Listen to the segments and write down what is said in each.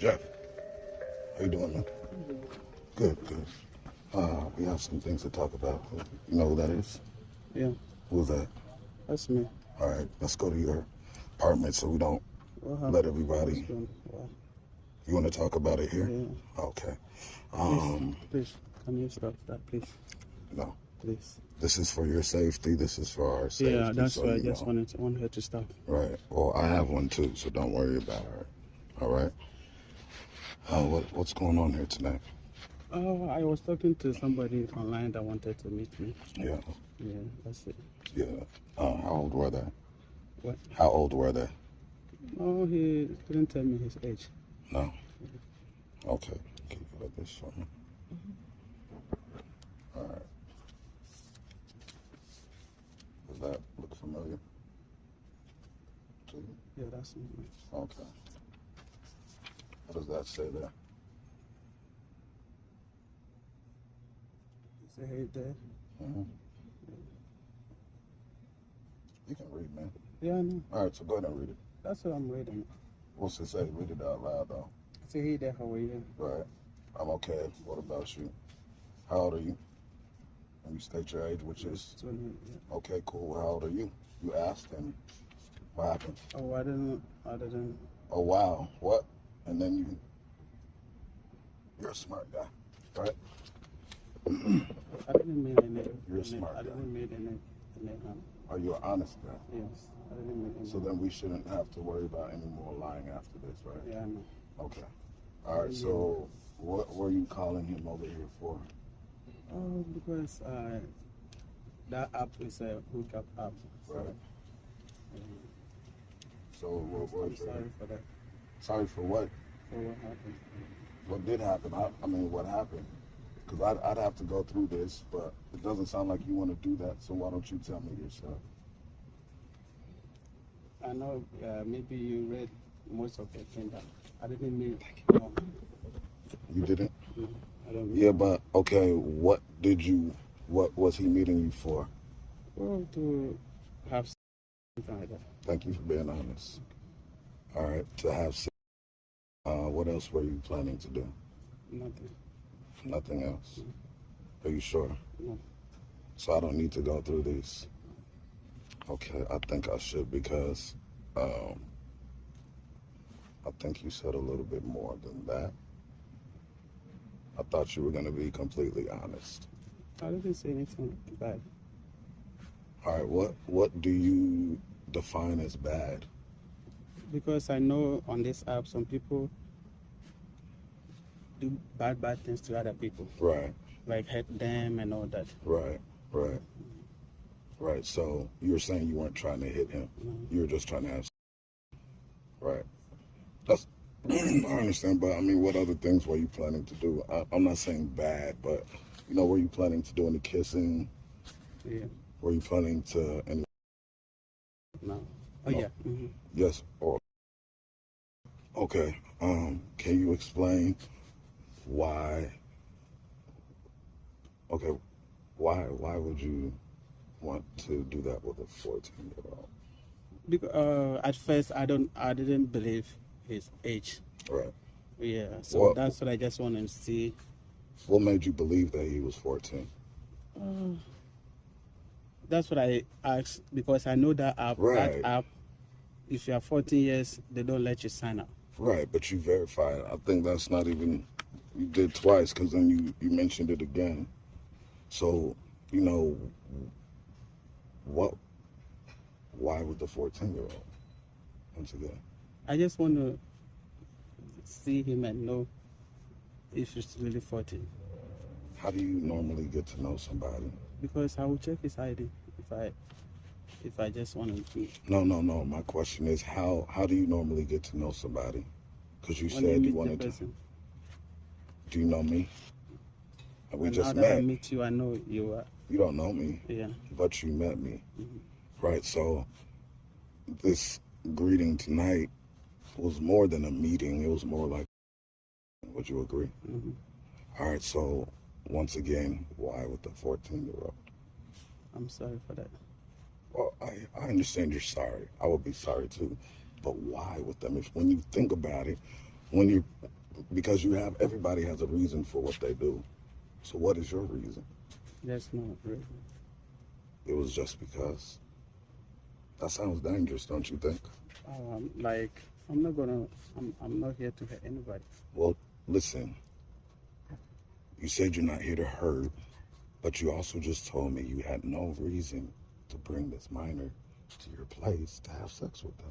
Jeff, how you doing, man? Good, good. We have some things to talk about. You know who that is? Yeah, Who's that? that's me. All right, let's go to your apartment so we don't What happened? let everybody. What's going on? You want to talk about it here? Yeah. Okay. Please, can you stop that, please? No. Please. This is for your safety. This is for our safety. Yeah, that's so why I you just know. want her to stop. Right. Well, I have one too, so don't worry about it. All right. What's going on here tonight? I was talking to somebody online that wanted to meet me. Yeah. Yeah, that's it. Yeah. How old were they? What? How old were they? Oh, he couldn't tell me his age. No. Okay. Can you look at this for me? All right. Does that look familiar to you? Yeah, that's me. Okay. What does that say there? He said, hey, Dad. Mm-hmm. You can read, man. Yeah, I know. All right, so go ahead and read it. That's what I'm reading. What's it say? Read it out loud, though. I say, hey, Dad, how are you? Right. I'm okay. What about you? How old are you? And you state your age, which is? 20, yeah. Okay, cool. How old are you? You asked, and what happened? Oh, I didn't. Oh, wow. What? And then you're a smart guy, right? I didn't mean any. You're a smart guy. I didn't mean any harm. Are you an honest guy? Yes, I didn't mean any. So then we shouldn't have to worry about any more lying after this, right? Yeah, I know. Okay. All right, so what were you calling him over here for? Oh, because that app is a hookup app. So, Right. So what I'm was sorry for that. Sorry for what? For what happened. What did happen? I mean, what happened? Because I'd have to go through this, but it doesn't sound like you want to do that, so why don't you tell me yourself? I know maybe you read most of the thing that I didn't mean. No, You didn't? I don't mean. Yeah, but okay, what was he meeting you for? Well, to have something like that. Thank you for being honest. All right, to have sex. What else were you planning to do? Nothing. Nothing else? Are you sure? No. So I don't need to go through these? Okay, I think I should because I think you said a little bit more than that. I thought you were going to be completely honest. I didn't say anything bad. All right, what do you define as bad? Because I know on this app some people do bad things to other people. Right. Like hurt them and all that. Right. So you're saying you weren't trying to hit him. You were just trying to have sex. Right. That's I understand, but I mean, what other things were you planning to do? I'm not saying bad, but were you planning to do any kissing? Yeah. Were you planning to any? No. Oh No. yeah. Mm-hmm. Yes. Or okay. Can you explain why? Okay. Why would you want to do that with a 14-year-old? Because at first I didn't believe his age. Right. Yeah. So that's what I just want to see. What made you believe that he was 14? That's what I asked because I know that app. Right. That app, if you are 14 years, they don't let you sign up. Right, but you verified. I think that's not even. You did twice because then you mentioned it again. So what? Why with the 14-year-old? Once again. I just want to see him and know if he's really 14. How do you normally get to know somebody? Because I will check his ID if I just want to. No. My question is how do you normally get to know somebody? Because you When said you you wanted meet the to. person. Do you know me? We And just now that I met. meet you, I know you are. You don't know me. Yeah. But you met me. Mm-hmm. Right. So this greeting tonight was more than a meeting. It was more like. Would you agree? Mm-hmm. All right. So once again, why with the 14-year-old? I'm sorry for that. Well, I understand you're sorry. I would be sorry too. But why with them? When you think about it, when you, because you have, everybody has a reason for what they do. So what is your reason? That's not reason. It was just because. That sounds dangerous, don't you think? Like, I'm not here to hurt anybody. Well, listen, you said you're not here to hurt, but you also just told me you had no reason to bring this minor to your place to have sex with them.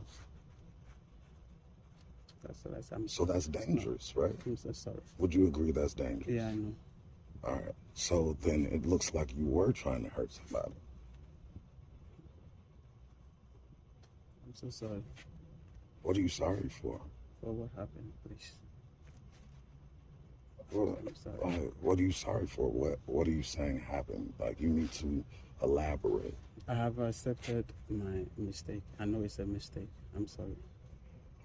That's what I said. So that's dangerous, right? I'm so sorry. Would you agree that's dangerous? Yeah, I know. All right. So then it looks like you were trying to hurt somebody. I'm so sorry. What are you sorry for? For what happened, please. Well, I'm sorry. what are you sorry for? What are you saying happened? Like, you need to elaborate. I have accepted my mistake. I know it's a mistake. I'm sorry.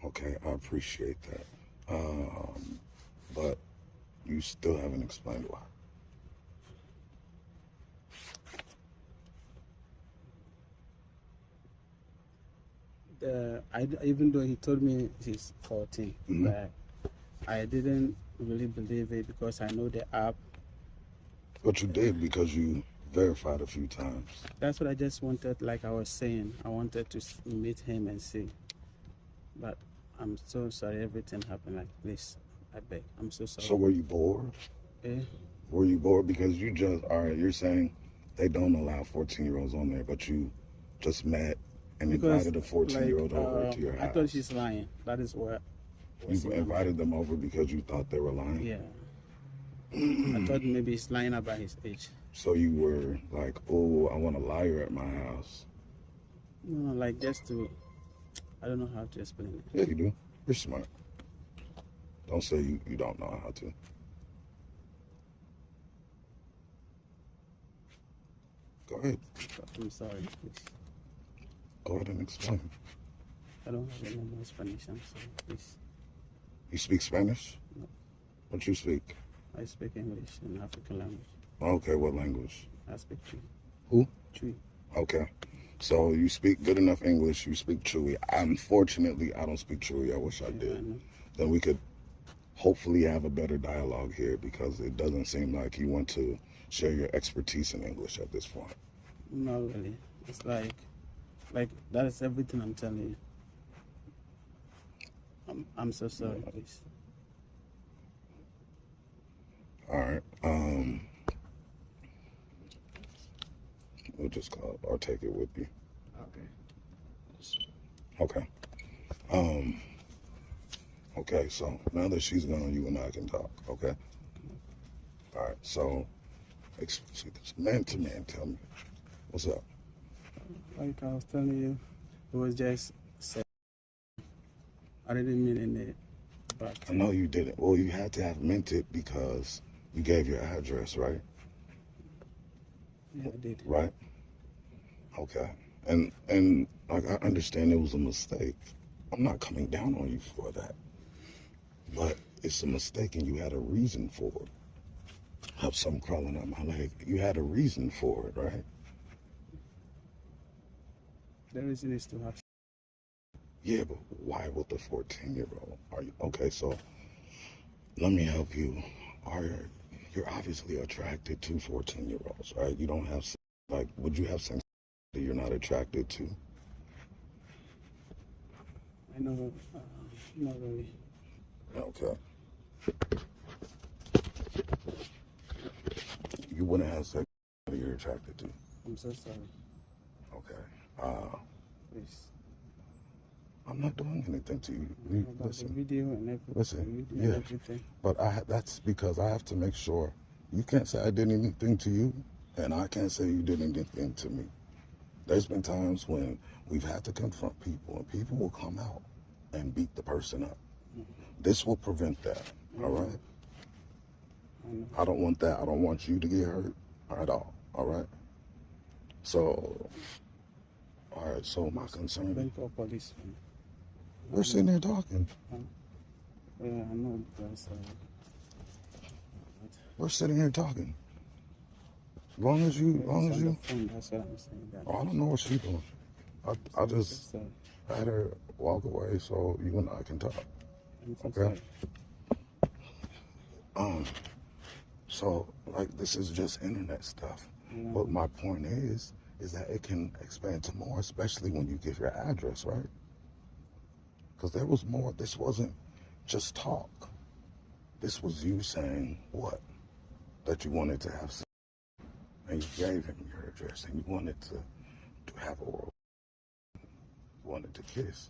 Okay, I appreciate that. But you still haven't explained why. Even though he told me he's 14, Mhm. but I didn't really believe it because I know the app. But you did because you verified a few times. That's what I just wanted, like I was saying. I wanted to meet him and see. But I'm so sorry everything happened like this. I beg. I'm so sorry. So were you bored? Eh? Were you bored because you just, all right, you're saying they don't allow 14-year-olds on there, but you just met and invited a 14-year-old over to your house. I thought she's lying. That is what. You invited them over because you thought they were lying? Yeah. I thought maybe he's lying about his age. So you were like, oh, I want a liar at my house. No, like just to, I don't know how to explain it. Yeah, you do. You're smart. Don't say you don't know how to. Go ahead. I'm sorry, please. Go ahead and explain. I don't have any more explanation, so please. You speak Spanish? No. What you speak? I speak English and African language. Okay, what language? I speak Chui. Who? Chui. Okay. So you speak good enough English, you speak Chewy. Unfortunately, I don't speak Chewy. I wish I I did. know. Then we could hopefully have a better dialogue here because it doesn't seem like you want to share your expertise in English at this point. Not really. It's like that is everything I'm telling you. I'm so sorry, please. All right. We'll just call or take it with you. Okay. Okay, so now that she's gone, you and I can talk, okay? All right, so, man to man, tell me, what's up? Like I was telling you, it was just said. I didn't mean any bad I thing. know you didn't. Well, you had to have meant it because you gave your address, right? Yeah, I did. Right? Okay. And like, I understand it was a mistake. I'm not coming down on you for that. But it's a mistake and you had a reason for it. I have something crawling up my leg. You had a reason for it, right? The reason is to have. Yeah, but why with the 14-year-old? Are you okay? So let me help you. You're obviously attracted to 14-year-olds, right? You don't have like, would you have sex that you're not attracted to? I know, not really. Okay. You wouldn't have sex that you're attracted to. I'm so sorry. Okay. Please. I'm not doing anything to you. About the video and everything. Listen, Video and yeah. everything. But that's because I have to make sure you can't say I did anything to you, and I can't say you did anything to me. There's been times when we've had to confront people, and people will come out and beat the person up. This will prevent that, all right? I don't want that. I don't want you to get hurt at all right? So, all right, so my concern... Then for police. We're sitting here talking. Yeah, I know because... We're sitting here talking. Long as you... That's what I'm saying. That I don't know what she's doing. I just so, had her walk away so you and I can talk. I'm so Okay. sorry. So, like, this is just internet stuff. Yeah. But my point is that it can expand to more, especially when you give your address, right? Because there was more. This wasn't just talk. This was you saying what? That you wanted to have sex, and you gave him your address, and you wanted to have oral, you wanted to kiss.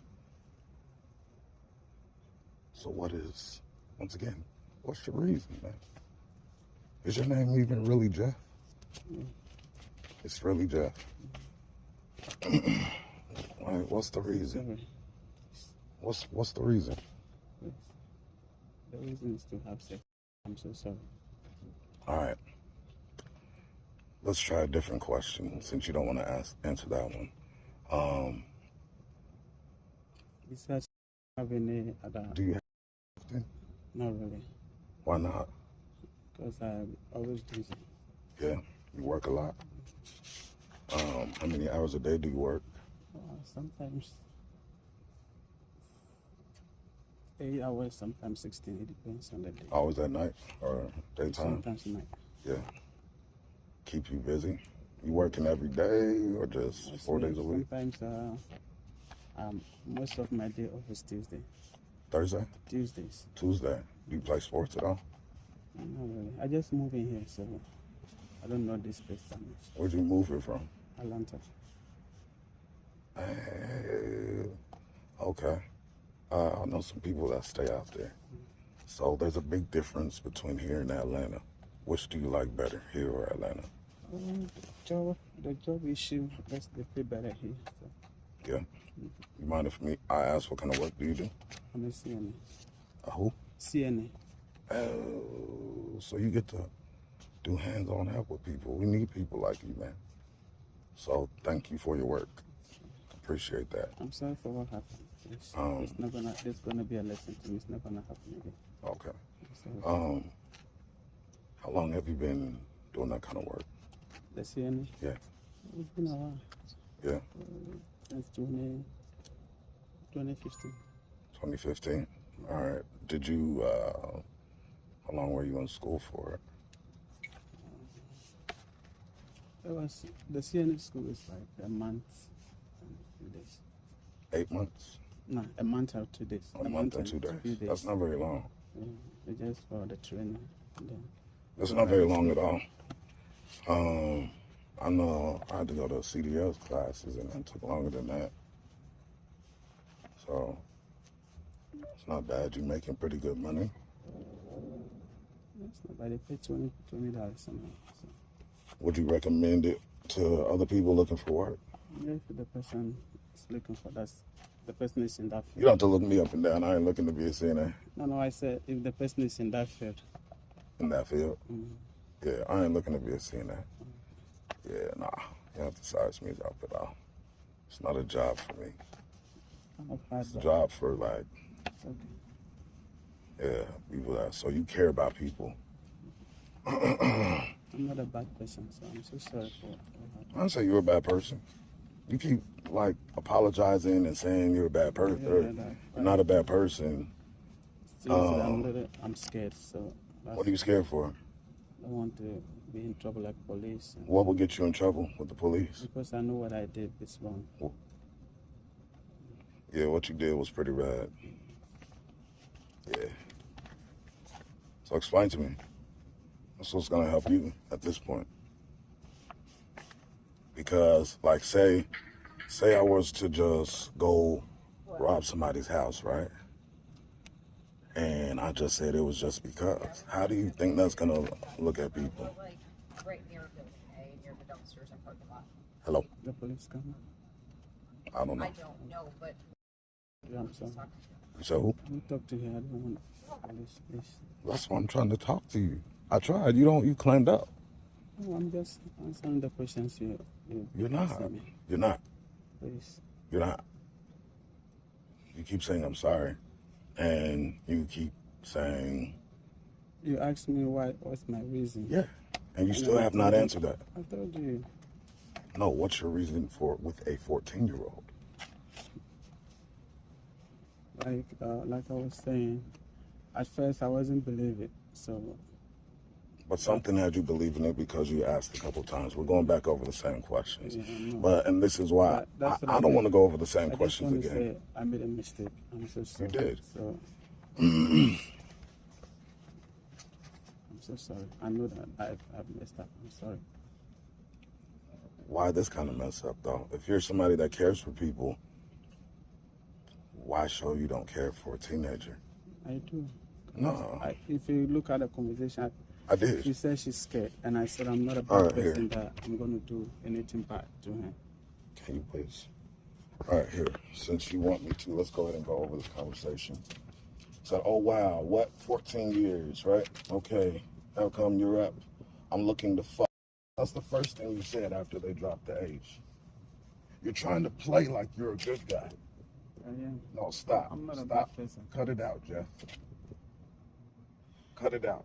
So what is, once again, what's your reason, man? Is your name even really Jeff? It's really Jeff. Like, what's the reason? What's the reason? The reason is to have sex. I'm so sorry. All right. Let's try a different question since you don't want to answer that one. Besides having a other, Do you have anything? not really, Why not? because I'm always busy. Yeah, you work a lot. How many hours a day do you work? Sometimes 8 hours, sometimes 16. It depends on the day. Always at night or daytime? Sometimes night. Yeah. Keep you busy? You working every day or just 4 days a week? Sometimes most of my day off is Tuesday. Thursday? Tuesdays. Tuesday? Do you play sports at all? Not really. I just moved in here, so I don't know this place that much. Where'd you move here from? Atlanta. Okay. I know some people that stay out there. So there's a big difference between here and Atlanta. Which do you like better, here or Atlanta? The job issue, they pay better here. So. Yeah. You mind if I ask what kind of work do you do? I'm a CNA. A who? CNA. Oh, so you get to do hands-on help with people. We need people like you, man. So thank you for your work. Appreciate that. I'm sorry for what happened. It's gonna be a lesson to me. It's not gonna happen again. Okay. How long have you been doing that kind of work? The CNA? Yeah. It's been a while. Yeah. Since 2015. 2015. All right. Did you? How long were you in school for? The CNA school is like a month and a few days. 8 months. No, a month or 2 days. A month and 2 days. That's not very long. Yeah, it's just for the training. And then That's not very long at all. I know I had to go to CDL's classes, and it took longer than that. So it's not bad. You're making pretty good money. That's not bad. They pay $20 an hour. So. Would you recommend it to other people looking for work? Yeah, if the person is looking for that, the person is in that field. You don't have to look me up and down. I ain't looking to be a CNA. No, I said if the person is in that field. In that field? Yeah, I ain't looking to be a CNA. Yeah, nah. You have to size me up at all. It's not a job for me. It's a job for, like, yeah, people that, so you care about people. I'm not a bad person, so I'm so sorry for what happened. I don't say you're a bad person. You keep, like, apologizing and saying you're a bad person. You're not a bad person. I'm scared, so. What are you scared for? I don't want to be in trouble like police. What will get you in trouble with the police? Because I know what I did is wrong. Yeah, what you did was pretty bad. Yeah. So explain to me. That's what's going to help you at this point. Because, like, say I was to just go rob somebody's house, right? And I just said it was just because. How do you think that's going to look at people? Like, right near building A, near the dumpsters and parking lot. Hello? The police come. I don't know. I don't know, but Yeah, I'm sorry. So who? You talk to her. I don't want police, please. That's why I'm trying to talk to you. I tried. You climbed up. No, I'm just answering the questions You're not. asking me. You're not. Please. You're not. You keep saying I'm sorry. And you keep saying... You asked me what's my reason. Yeah. And you still have not answered that. I told you. No, what's your reason for with a 14-year-old? Like I was saying, at first I wasn't believing. So But something had you believing it because you asked a couple times. We're going back over the same questions. yeah, I know. But, and this is why That's what I don't mean. want to go over the same I just questions want to again. say I made a mistake. I'm so sorry. You did. So I'm so sorry. I know that I've messed up. I'm sorry. Why this kind of mess up, though? If you're somebody that cares for people, why show you don't care for a teenager? I do. No. If you look at the conversation, I did. she said she's scared, and I said I'm not a All bad right, person that I'm going to do anything bad to her. Can you please? All right, here. Since you want me to, let's go ahead and go over this conversation. So, oh, wow, what? 14 years, right? Okay. How come you're up? I'm looking to fuck. That's the first thing you said after they dropped the age. You're trying to play like you're a good guy. I am. No, stop. I'm not a Stop. bad person. Cut it out, Jeff. Cut it out.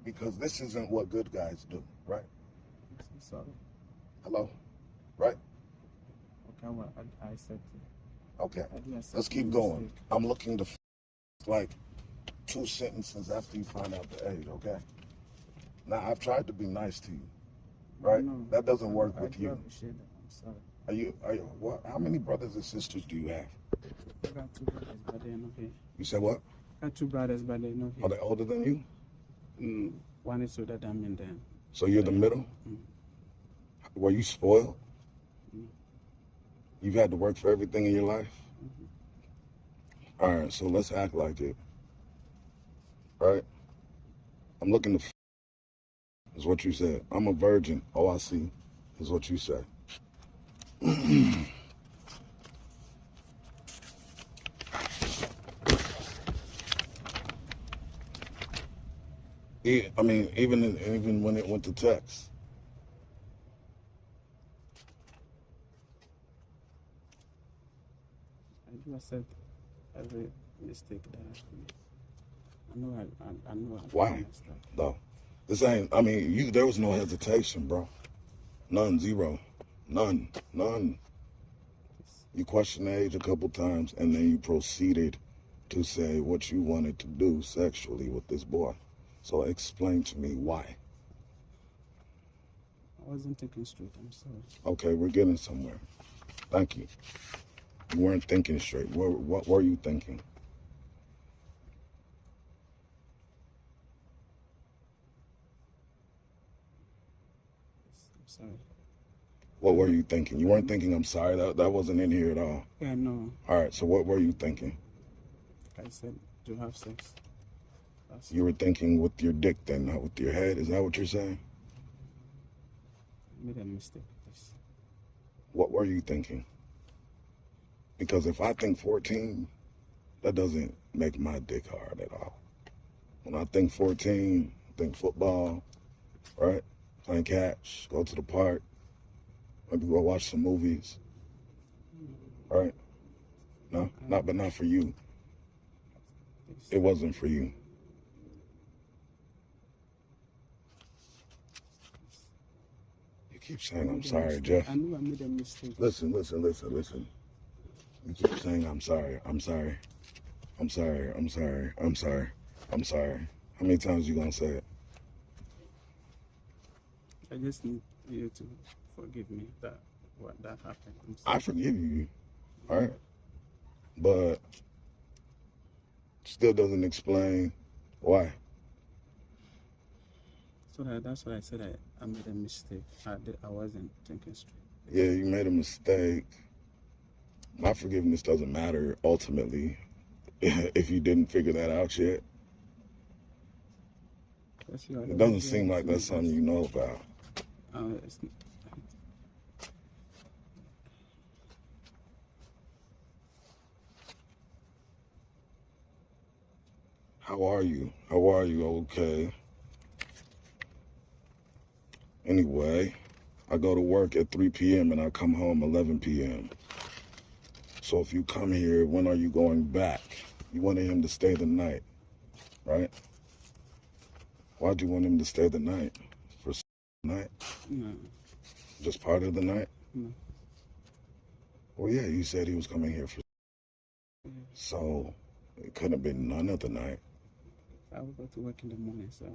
Because this isn't what good guys do, right? I'm so sorry. Hello? Right? Okay, well, I accept it. Okay. I do accept Let's keep my going. mistake. I'm looking to like 2 sentences after you find out the age, okay? Now, I've tried to be nice to you, right? No, That doesn't work I with do you. appreciate that. I'm sorry. Are you, what? How many brothers and sisters do you have? I got 2 brothers, but they're not here. You said what? I got 2 brothers, but they're not here. Are they older than you? One is older than me, and then So you're the middle? Were you spoiled? You've had to work for everything in your life? All right, so let's act like it. Right? I'm looking to is what you said. I'm a virgin. Oh, I see, is what you said. I mean, even when it went to text. I do accept every mistake that I've made. I know I've Why? messed up. Though, this ain't. I mean, there was no hesitation, bro. None, zero, none. You questioned the age a couple times, and then you proceeded to say what you wanted to do sexually with this boy. So explain to me why. I wasn't thinking straight. I'm sorry. Okay, we're getting somewhere. Thank you. You weren't thinking straight. What were you thinking? I'm sorry. What were you thinking? You weren't thinking, I'm sorry. That wasn't in here at all. Yeah, no. All right, so what were you thinking? I said to have sex. That's You were thinking with your dick then, not with your head. Is that what you're saying? I made a mistake. Yes. What were you thinking? Because if I think 14, that doesn't make my dick hard at all. When I think 14, I think football, right? Playing catch, go to the park, maybe go watch some movies, right? No, but not for you. It wasn't for you. You keep saying I'm sorry, Jeff. I knew I made a mistake. Listen. You keep saying I'm sorry. How many times you gonna say it? I just need you to forgive me that what that happened. I'm sorry. I forgive you, all right? But still doesn't explain why. So that's why I said I made a mistake. I wasn't thinking straight. Yeah, you made a mistake. My forgiveness doesn't matter ultimately if you didn't figure that out yet. It doesn't seem like that's something you know about. It's, How are you? Okay. Anyway, I go to work at 3 p.m. and I come home 11 p.m. So if you come here, when are you going back? You wanted him to stay the night, right? Why'd you want him to stay the night? For night? no, Just part of the night? no. Well, yeah, you said he was coming here for. Yeah. So it couldn't have been none of the night. I will go to work in the morning, so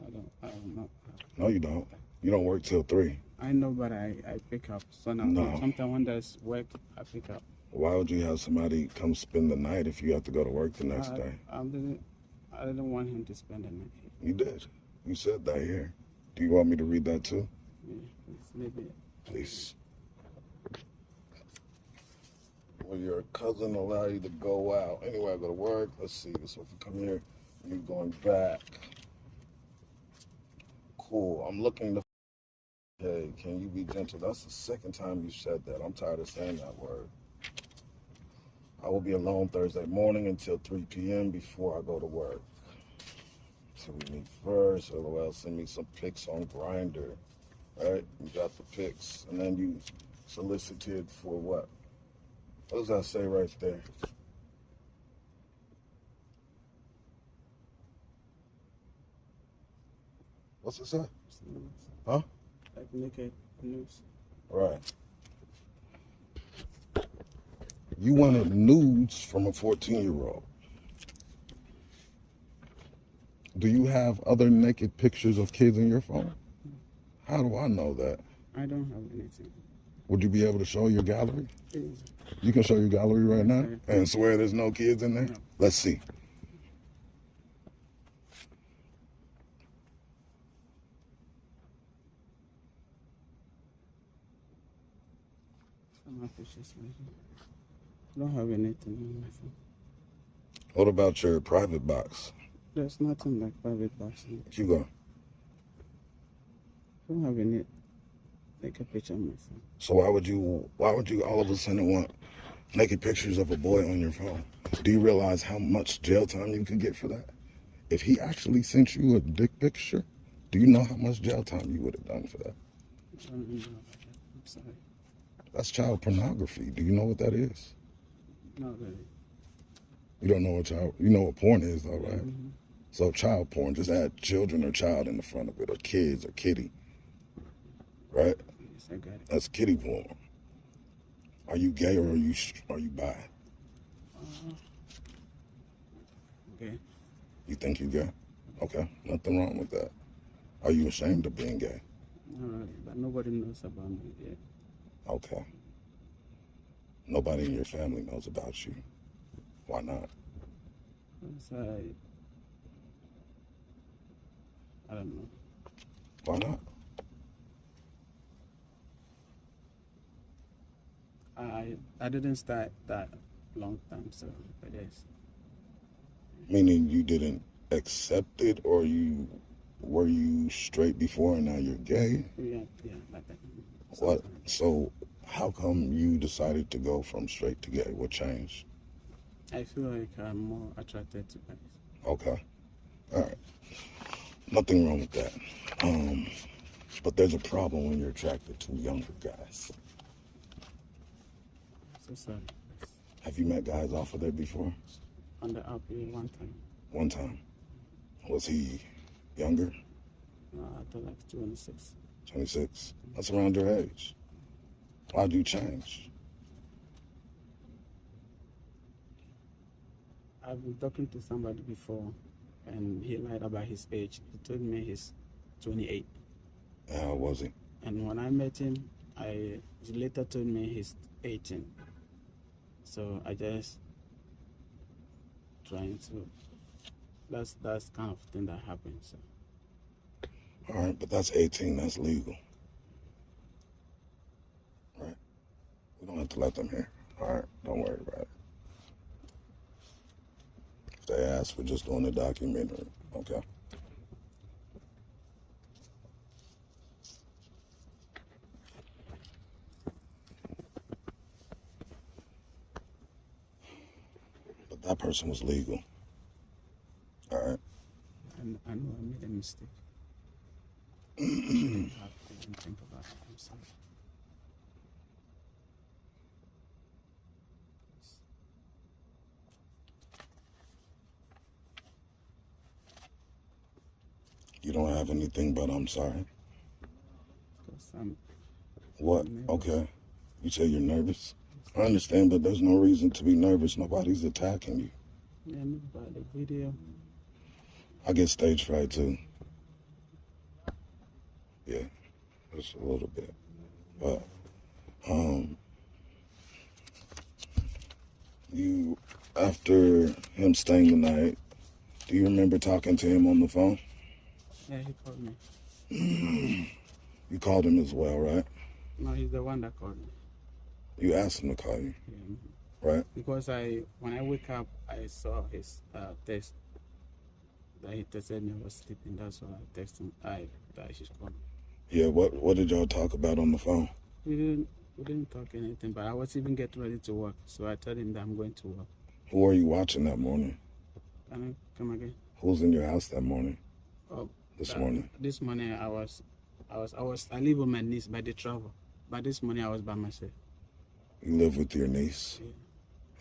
I don't know. No, you don't. You don't work till 3. I know, but I pick up. So now, No. sometimes when there's work, I pick up. Why would you have somebody come spend the night if you have to go to work the next day? I didn't want him to spend the night. You did. You said that here. Do you want me to read that too? Yeah, maybe. Please. Will your cousin allow you to go out? Anyway, I go to work. Let's see. So if you come here, you're going back. Cool. I'm looking to. Hey, can you be gentle? That's the second time you said that. I'm tired of saying that word. I will be alone Thursday morning until 3 p.m. before I go to work. So we meet first. LOL, send me some pics on Grindr. Right? You got the pics. And then you solicited for what? What does that say right there? What's it say? Huh? Like naked news. Right. You wanted nudes from a 14-year-old. Do you have other naked pictures of kids in your phone? How do I know that? I don't have anything. Would you be able to show your gallery? Yeah. You can show your gallery right now Okay. and swear there's no kids in there? No. Let's see. Some pictures right here. I don't have anything on my phone. What about your private box? There's nothing like private boxing. Keep going. I don't have any naked picture on my phone. So why would you all of a sudden want naked pictures of a boy on your phone? Do you realize how much jail time you could get for that? If he actually sent you a dick picture, do you know how much jail time you would have done for that? I don't know about that. I'm sorry. That's child pornography. Do you know what that is? Not really. You don't know you know what porn is though, right? Mm-hmm. So child porn, just add children or child in the front of it, or kids or kitty, right? Yes, I got it. That's kitty porn. Are you gay or are you bi? Okay. You think you gay? Okay, nothing wrong with that. Are you ashamed of being gay? Not really, but nobody knows about me yet. Okay. Nobody in your family knows about you. Why not? Because I don't know. Why not? I didn't start that long time, so I guess. Meaning you didn't accept it, or were you straight before and now you're gay? Yeah, like that. What? So how come you decided to go from straight to gay? What changed? I feel like I'm more attracted to guys. Okay. All right. Nothing wrong with that. But there's a problem when you're attracted to younger guys. So sorry. Have you met guys off of there before? On the app, yeah, one time. One time. Was he younger? I thought like 26. 26. That's around your age. Why'd you change? I've been talking to somebody before, and he lied about his age. He told me he's 28. How was he? And when I met him, he later told me he's 18. So I just trying to. That's kind of thing that happens. So. All right, but that's 18. That's legal. Right? We don't have to let them hear. All right, don't worry about it. If they ask, we're just doing a documentary. Okay? But that person was legal. All right? I know I made a mistake. I didn't think about it. I'm sorry. You don't have anything but I'm sorry. Because I'm What? nervous. Okay. You say you're nervous? I understand, but there's no reason to be nervous. Nobody's attacking you. Yeah, no, but the video. I get stage fright too. Yeah, just a little bit. But you, after him staying the night, do you remember talking to him on the phone? Yeah, he called me. You called him as well, right? No, he's the one that called me. You asked him to call you, Yeah. right? Because when I wake up, I saw his text that he texted me. I was sleeping. That's why I texted him. That he should call me. Yeah. What did y'all talk about on the phone? We didn't talk anything, but I was even getting ready to work. So I told him that I'm going to work. Who were you watching that morning? Can I come again? Who was in your house that morning? Oh, This morning? This morning I live with my niece, but they travel. But this morning I was by myself. You live with your niece,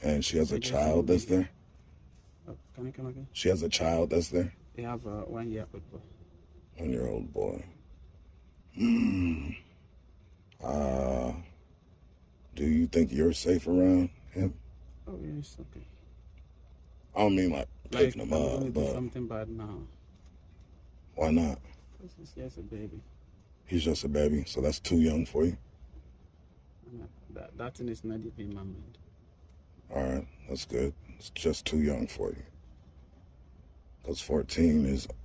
Yeah. and she has a I just child that's there? Oh, can I come again? She has a child that's there? They have a 1-year-old boy. 1-year-old boy. Do you think you're safe around him? Oh, yeah, it's okay. I don't mean like picking I'm him going to up, do but something bad now. why not? This is just a baby. He's just a baby, so that's too young for you. That thing is not even in my mind. All right, that's good. It's just too young for you. Because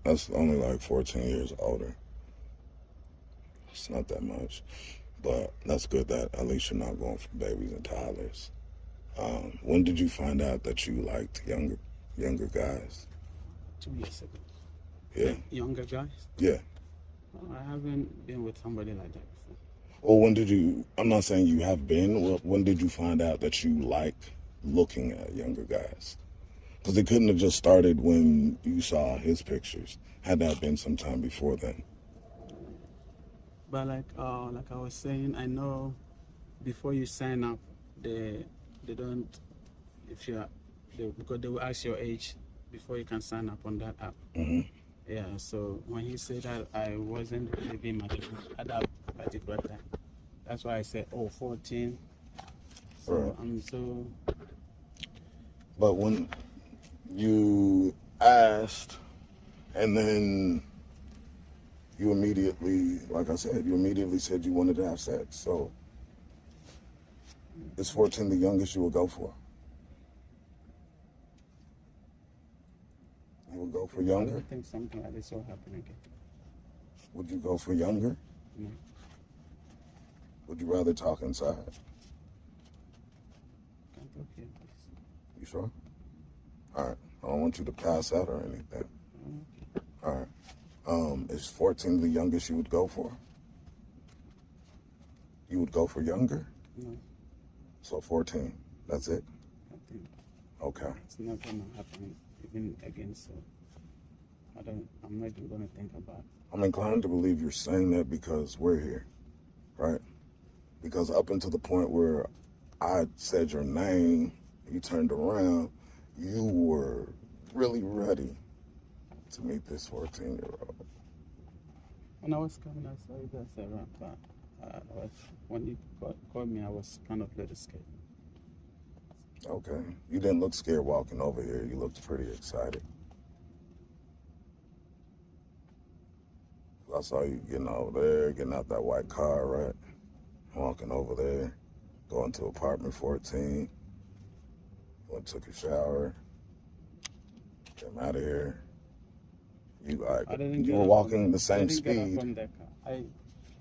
that's only like 14 years older. It's not that much. But that's good that at least you're not going for babies and toddlers. When did you find out that you liked younger guys? 2 years ago. Yeah. Younger guys? Yeah. Oh, I haven't been with somebody like that before. Well, I'm not saying you have been, when did you find out that you liked looking at younger guys? Because it couldn't have just started when you saw his pictures. Had that been sometime before then? But like I was saying, I know before you sign up, they don't, because they will ask your age before you can sign up on that app. Mm-hmm. Yeah, so when he said that, I wasn't living at that particular time. That's why I said, 14. So Right. I'm so... But when you asked, and then you immediately, like I said, said you wanted to have sex. So is 14 the youngest you would go for? You would go for I younger? don't think something like this will happen again. Would you go for younger? No. Would you rather talk inside? Can't talk here, please. You sure? All right. I don't want you to pass out or anything. Okay. All right. Is 14 the youngest you would go for? You would go for younger? No, So 14. That's it? I think Okay. it's not gonna happen even again, so I'm not even gonna think about it. I'm inclined to believe you're saying that because we're here, right? Because up until the point where I said your name, you turned around, you were really ready to meet this 14-year-old. When I was coming, I saw you guys around, but when you called me, I was kind of a little scared. Okay. You didn't look scared walking over here. You looked pretty excited. I saw you getting over there, getting out that white car, right? Walking over there, going to apartment 14. Went, took a shower, came out of here. You were walking in the same speed. I didn't get up from that car. I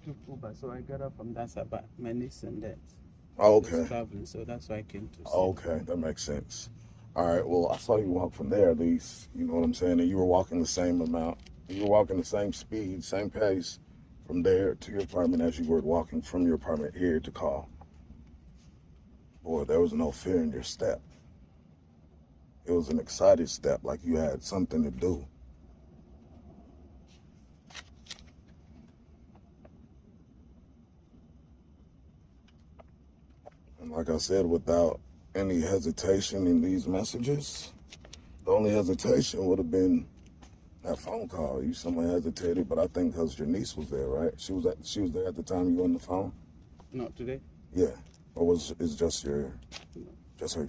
took Uber, so I got up from that side, but my niece and dad Oh, was okay. traveling, so that's why I came to see. Okay, that makes sense. All right, well, I saw you walk from there at least. You know what I'm saying? And you were walking the same amount. You were walking the same speed, same pace from there to your apartment as you were walking from your apartment here to call. Boy, there was no fear in your step. It was an excited step, like you had something to do. And like I said, without any hesitation in these messages, the only hesitation would have been that phone call. You someone hesitated, but I think because your niece was there, right? She was there at the time you were on the phone? No, today? Yeah. Or was it's just her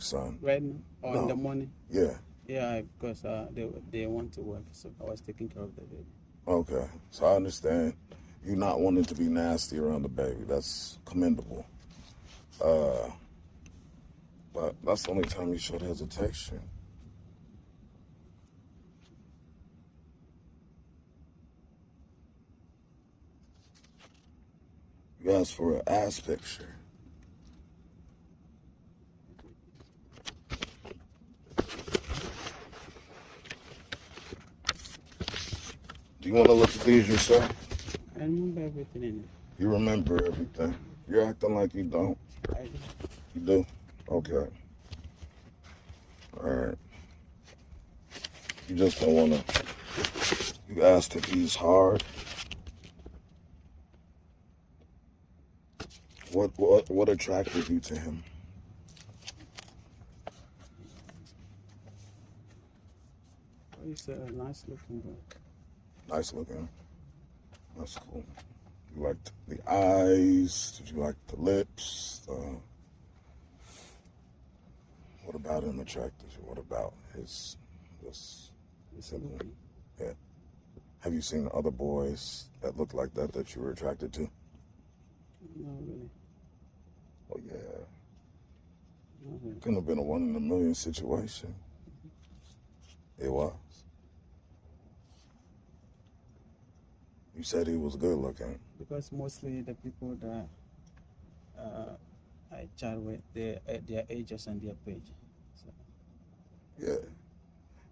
son? Right now or in No. the morning? Yeah. Yeah, because they want to work, so I was taking care of the baby. Okay. So I understand you not wanting to be nasty around the baby. That's commendable. But that's the only time you showed hesitation. You asked for an ass picture. Do you want to look at these yourself? I remember everything in it. You remember everything. You're acting like you don't. I do. You do? Okay. All right. You just don't want to. You asked if he's hard. What attracted you to him? Oh, he's a nice looking boy. Nice looking. That's cool. You liked the eyes? Did you like the lips? What about him attracted you? What about his simple? Looking. Yeah. Have you seen other boys that look like that you were attracted to? No, really. Oh yeah. Not really. Couldn't have been a 1 in a million situation. It was. You said he was good looking. Because mostly the people that I chat with, their ages and their page. So, Yeah.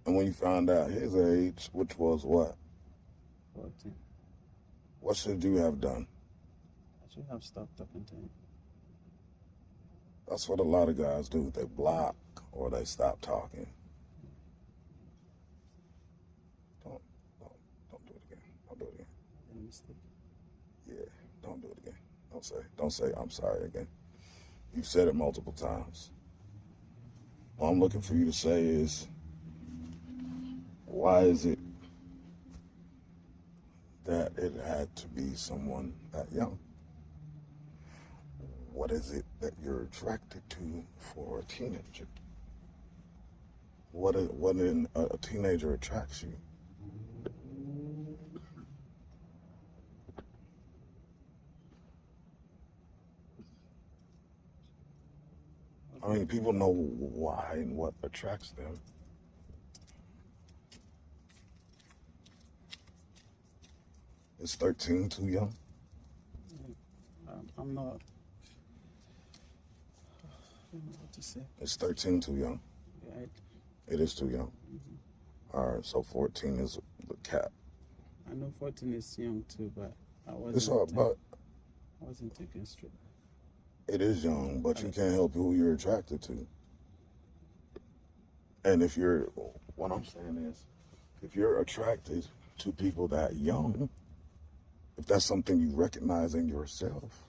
And when you found out his age, which was what? 14. What should you have done? I should have stopped talking to him. That's what a lot of guys do. They block or they stop talking. Don't do it again. Don't do it again. A mistake. Yeah, don't do it again. Don't say I'm sorry again. You've said it multiple times. What I'm looking for you to say is, why is it that it had to be someone that young? What is it that you're attracted to for a teenager? What in a teenager attracts you? I mean, people know why and what attracts them. Is 13 too young? I'm not. I don't know what to say. Is 13 too young? Yeah, It is too young. All right, so 14 is the cap. I know 14 is young too, but I It's all, but wasn't taking straight. it is young, but you can't help who you're attracted to. And what I'm saying is, if you're attracted to people that young, if that's something you recognize in yourself,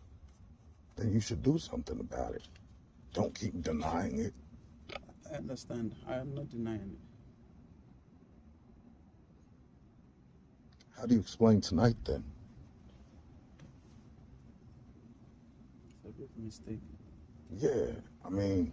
then you should do something about it. Don't keep denying it. I understand. I am not denying it. How do you explain tonight then? It's a big mistake. Yeah, I mean,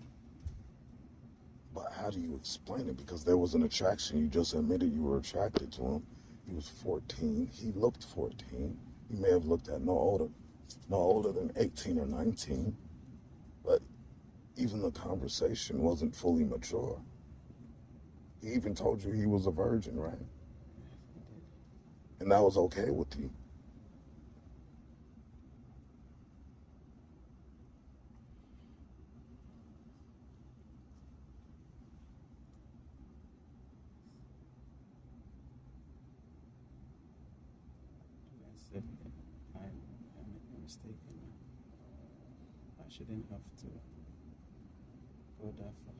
but how do you explain it? Because there was an attraction. You just admitted you were attracted to him. He was 14. He looked 14. He may have looked at no older than 18 or 19. But even the conversation wasn't fully mature. He even told you he was a virgin, right? And that was okay with you. I said I made a mistake and I shouldn't have to go that far.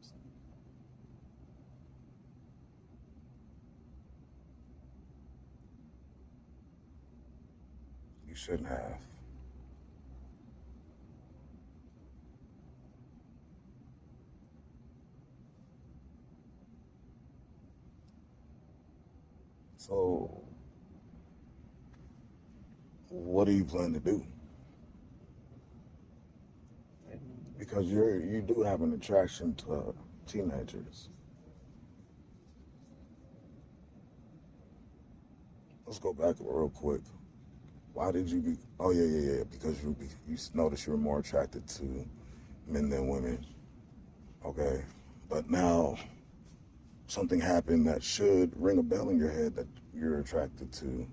So, You shouldn't have. So, what do you plan to do? Because you do have an attraction to teenagers. Let's go back real quick. Why did you be? Oh yeah. Because you noticed you were more attracted to men than women. Okay, but now something happened that should ring a bell in your head that you're attracted to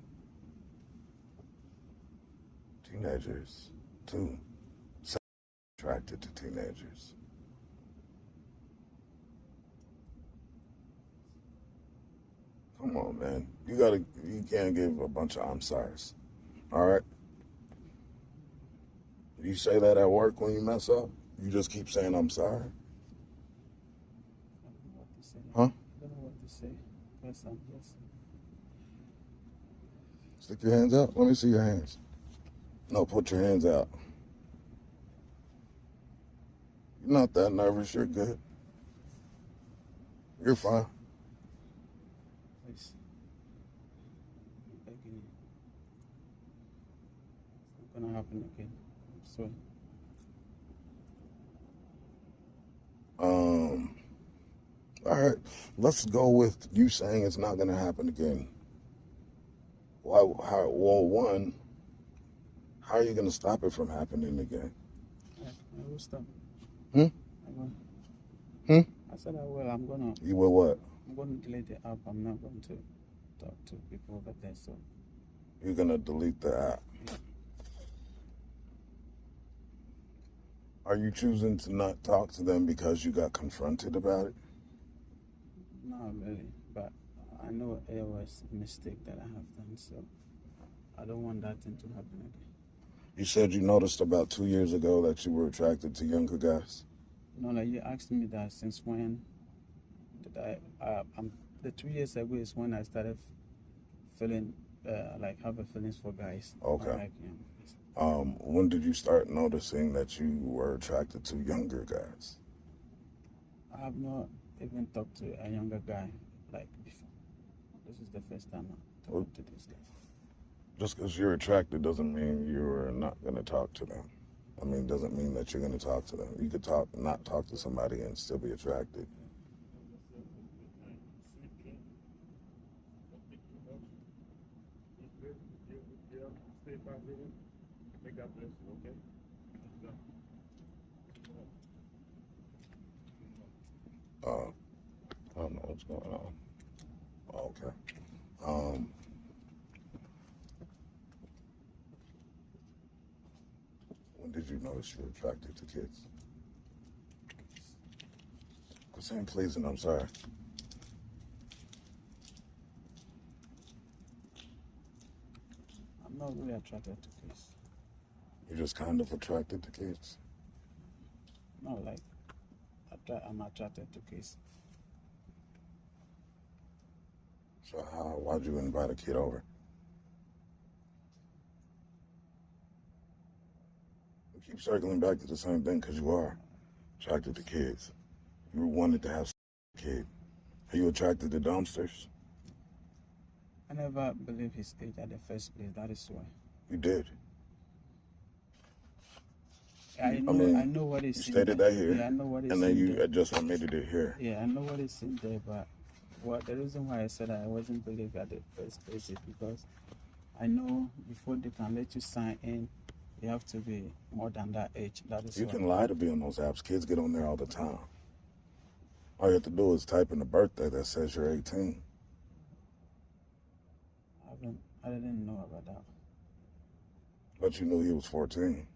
teenagers too. Attracted to teenagers. Come on, man. You can't give a bunch of I'm sorry's. All right? You say that at work when you mess up? You just keep saying I'm sorry? I don't know what to say. Huh? I don't know what to say. Because I'm just. Stick your hands out. Let me see your hands. No, put your hands out. You're not that nervous. You're good. You're fine. Please. I'm begging you. It's not gonna happen again. I'm sorry. All right. Let's go with you saying it's not going to happen again. Why? One, how are you going to stop it from happening again? I will stop. Hmm? I will. Hmm? I said I will. I'm gonna. You will what? I'm gonna delete the app. I'm not going to talk to people over there. So. You're going to delete the app. Yeah. Are you choosing to not talk to them because you got confronted about it? Not really, but I know it was a mistake that I have done, so I don't want that thing to happen again. You said you noticed about 2 years ago that you were attracted to younger guys. No, like you asked me that since when did the 2 years ago is when I started feeling like having feelings for guys. Okay. Like, When did you start noticing that you were attracted to younger guys? I have not even talked to a younger guy like before. This is the first time I'm talking to this guy. Just because you're attracted doesn't mean you're not going to talk to them. I mean, doesn't mean that you're going to talk to them. You could not talk to somebody and still be attracted. I don't know what's going on. Okay. When did you notice you were attracted to kids? Quit saying please and I'm sorry. I'm not really attracted to kids. You're just kind of attracted to kids. No, like I'm attracted to kids. So why'd you invite a kid over? You keep circling back to the same thing because you are attracted to kids. You wanted to have a kid. Are you attracted to dumpsters? I never believed his age at the first place. That is why. You did. I know what is you in stated there. that here. Yeah, I know what is and then in you there. just admitted it here. Yeah, I know what is in there, but the reason why I said I wasn't believed at the first place is because I know before they can let you sign in, you have to be more than that age. That is You why. can lie to be on those apps. Kids get on there all the time. All you have to do is type in a birthday that says you're 18. I didn't know about that. But you knew he was 14.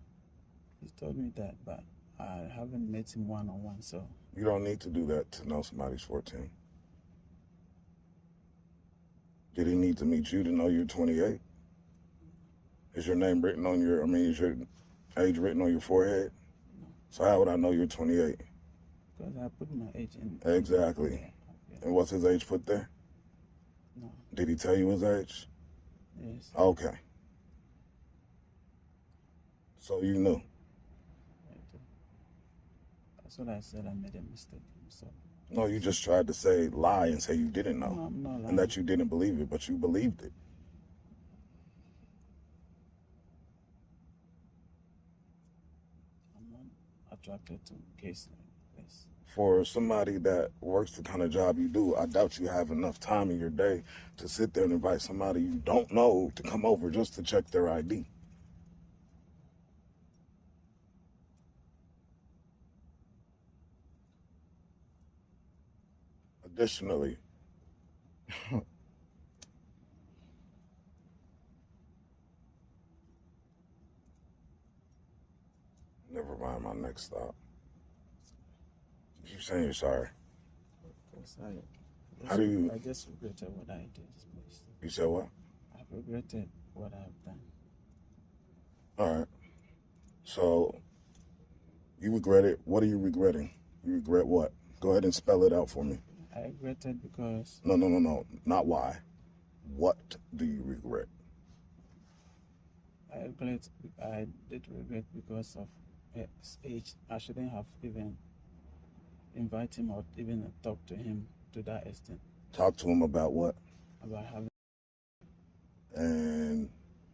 He told me that, but I haven't met him one-on-one, so. You don't need to do that to know somebody's 14. Did he need to meet you to know you're 28? Is your name written on is your age written on your forehead? No. So how would I know you're 28? Because I put my age in. Exactly. Yeah. And what's his age put there? No. Did he tell you his age? Yes. Okay. So you knew. That's what I said. I made a mistake. So. No, you just tried to lie and say you didn't know. No, I'm not lying. And that you didn't believe it, but you believed it. attracted to case like this. For somebody that works the kind of job you do, I doubt you have enough time in your day to sit there and invite somebody you don't know to come over just to check their ID. Additionally, never mind my next stop. You saying you're sorry? Because How do you? I just regretted what I did this place. You said what? I've regretted what I've done. All right. So you regret it. What are you regretting? You regret what? Go ahead and spell it out for me. I regretted because No. Not why. What do you regret? I did regret because of his age. I shouldn't have even invited him or even talked to him to that extent. Talk to him about what? About having And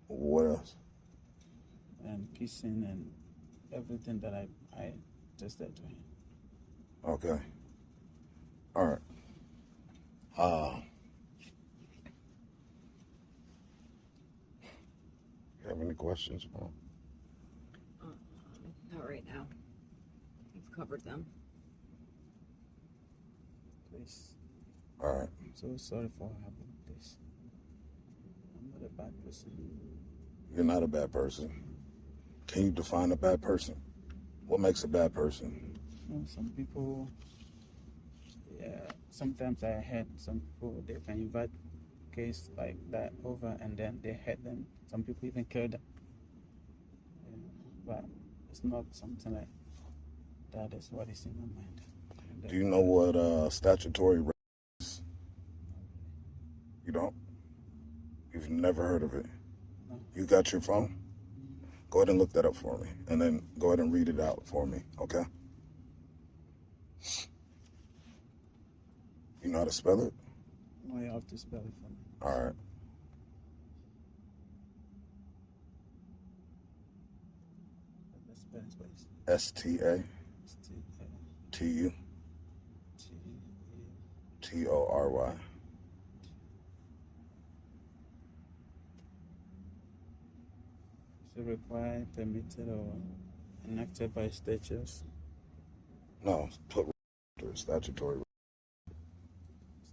what else? and kissing and everything that I tested to him. Okay. All right. You have any questions, Mom? Not right now. You've covered them. Please. All right. I'm so sorry for having this. I'm not a bad person. You're not a bad person. Can you define a bad person? What makes a bad person? Some people, sometimes I heard some people, they can invite case like that over and then they hurt them. Some people even kill them. But it's not something like that is what is in my mind. Do you know what statutory rape is? You don't? You've never heard of it? No. You got your phone? Go ahead and look that up for me. And then go ahead and read it out for me, okay? You know how to spell it? No, you have to spell it for me. All right. The spelling please. S-T-A-T-U-T-O-R-Y. Is it required, permitted, or enacted by statutes? No, put statutory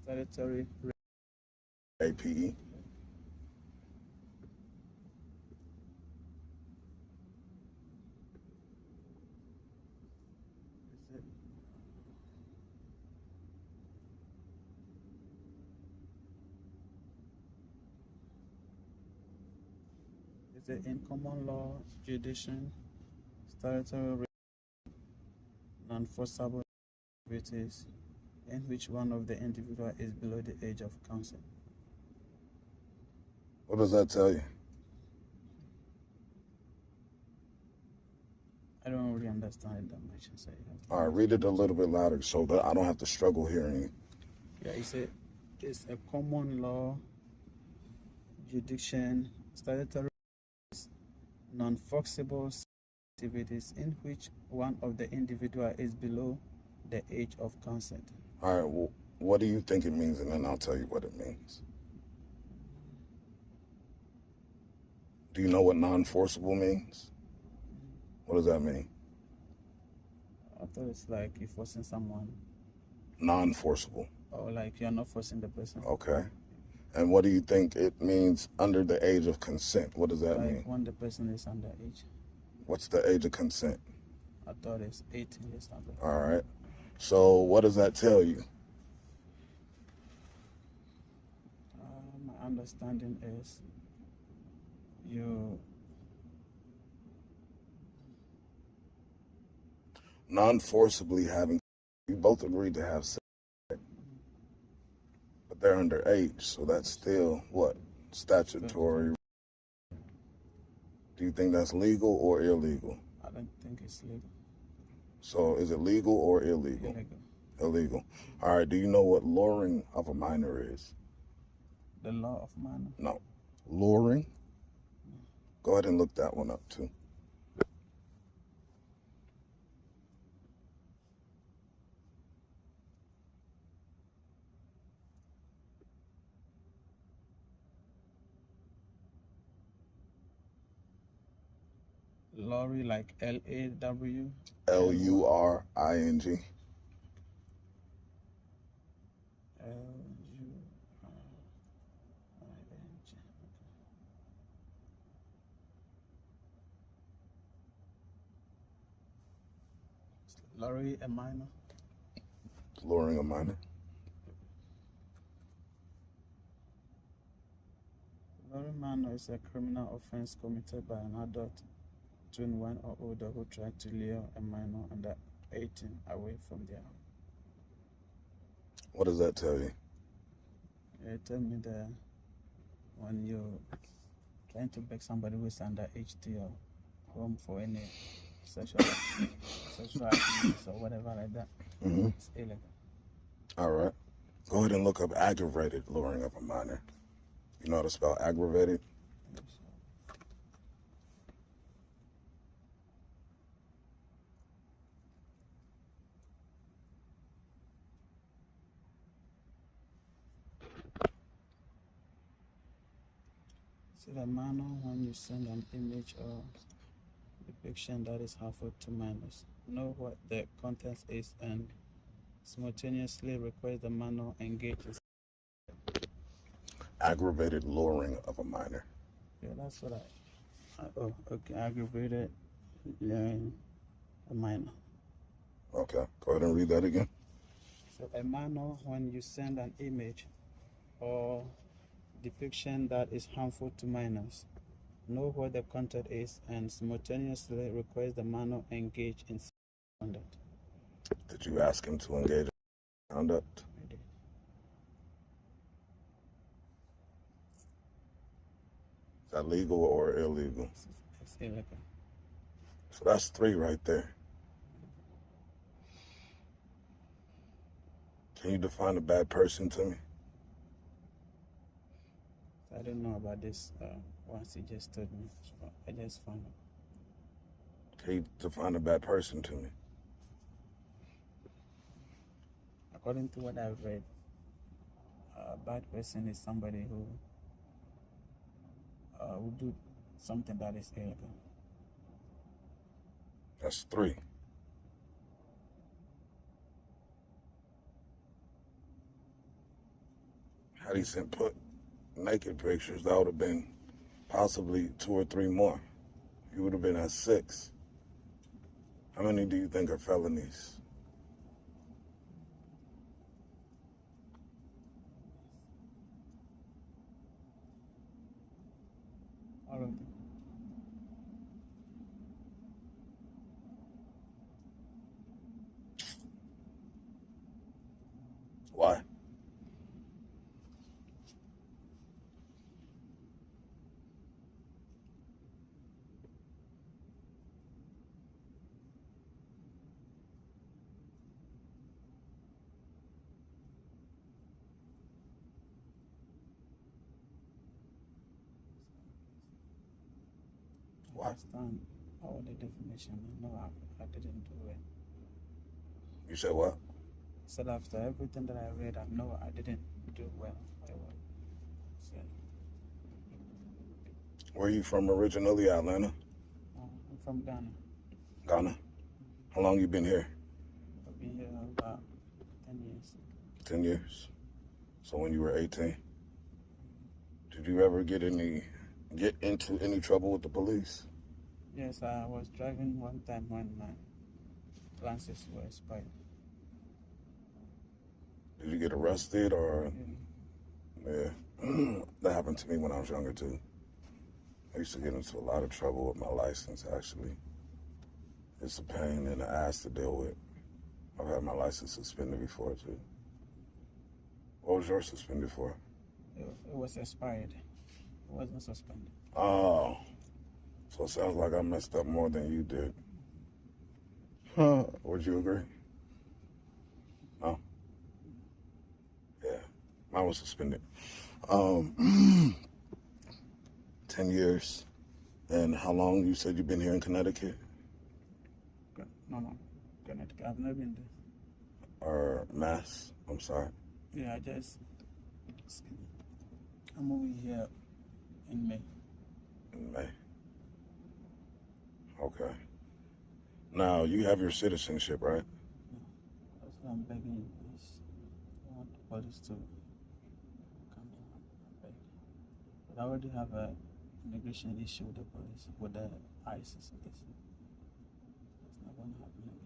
Statutory. A-P-E. Is it? Is it in common law, jurisdiction, statutory, non-forcible activities in which one of the individual is below the age of consent? What does that tell you? I don't really understand it that much. So you have to All right, read it a little bit louder so that I don't have to struggle hearing you. Yeah, it's a common law, jurisdiction, statutory, non-forcible activities in which one of the individual is below the age of consent. All right, well, what do you think it means? And then I'll tell you what it means. Do you know what non-forcible means? What does that mean? I thought it's like you're forcing someone, Non-forcible. or like you're not forcing the person. Okay. And what do you think it means under the age of consent? What does that Like mean? when the person is underage. What's the age of consent? I thought it's 18 years old. All right. So what does that tell you? My understanding is you Non-forcibly having, you both agreed to have sex, but they're underage, so that's still what? Statutory. Do you think that's legal or illegal? I don't think it's legal. So is it legal or illegal? Illegal. Illegal. All right. Do you know what luring of a minor is? The law of minor. No. Luring? Go ahead and look that one up too. Lorry like L-A-W. Luring. L-U-R-I-N-G. Lorry a minor. Luring a minor. Lorry minor is a criminal offense committed by an adult, 21 or older, who tried to lure a minor under 18 away from their home. What does that tell you? Tell me that when you're trying to beg somebody who is under age to your home for any sexual activities or whatever like that, it's illegal. All right. Go ahead and look up aggravated luring of a minor. You know how to spell aggravated? So the manner when you send an image or depiction that is harmful to minors, know what the content is and simultaneously request the minor engage in. Aggravated luring of a minor. Yeah, that's what oh, okay, aggravated luring a minor. Okay, go ahead and read that again. So a minor when you send an image or depiction that is harmful to minors, know what the content is and simultaneously request the minor engage in conduct. Did you ask him to engage in conduct? I did. Is that legal or illegal? It's illegal. So that's 3 right there. Can you define a bad person to me? I didn't know about this once he just told me. So I just found out. Can you define a bad person to me? According to what I've read, a bad person is somebody who would do something that is illegal. That's 3. Had he sent put naked pictures, that would have been possibly 2 or 3 more. You would have been at 6. How many do you think are felonies? All of them. Why? I understand all the definition. No, I didn't do it. You said what? Said after everything that I read, I know I didn't do well. So, Where are you from originally? Atlanta? I'm from Ghana. Ghana? How long you been here? I've been here about 10 years. 10 years. So when you were 18, did you ever get into any trouble with the police? Yes, I was driving one time when my glasses were expired. Did you get arrested or? Yeah. That happened to me when I was younger too. I used to get into a lot of trouble with my license, actually. It's a pain in the ass to deal with. I've had my license suspended before too. What was yours suspended for? It was expired. It wasn't suspended. Oh. So it sounds like I messed up more than you did. Huh. Would you agree? No? Yeah. Mine was suspended. 10 years. And how long you said you've been here in Connecticut? No. Connecticut. I've never been there. Or Mass? I'm sorry. Yeah, I'm moving here in May. In May. Okay. Now, you have your citizenship, right? No. That's why I'm begging you, please. I want the police to come in and beg. But I already have a immigration issue with the police, with the ISIS. It's not going to happen again.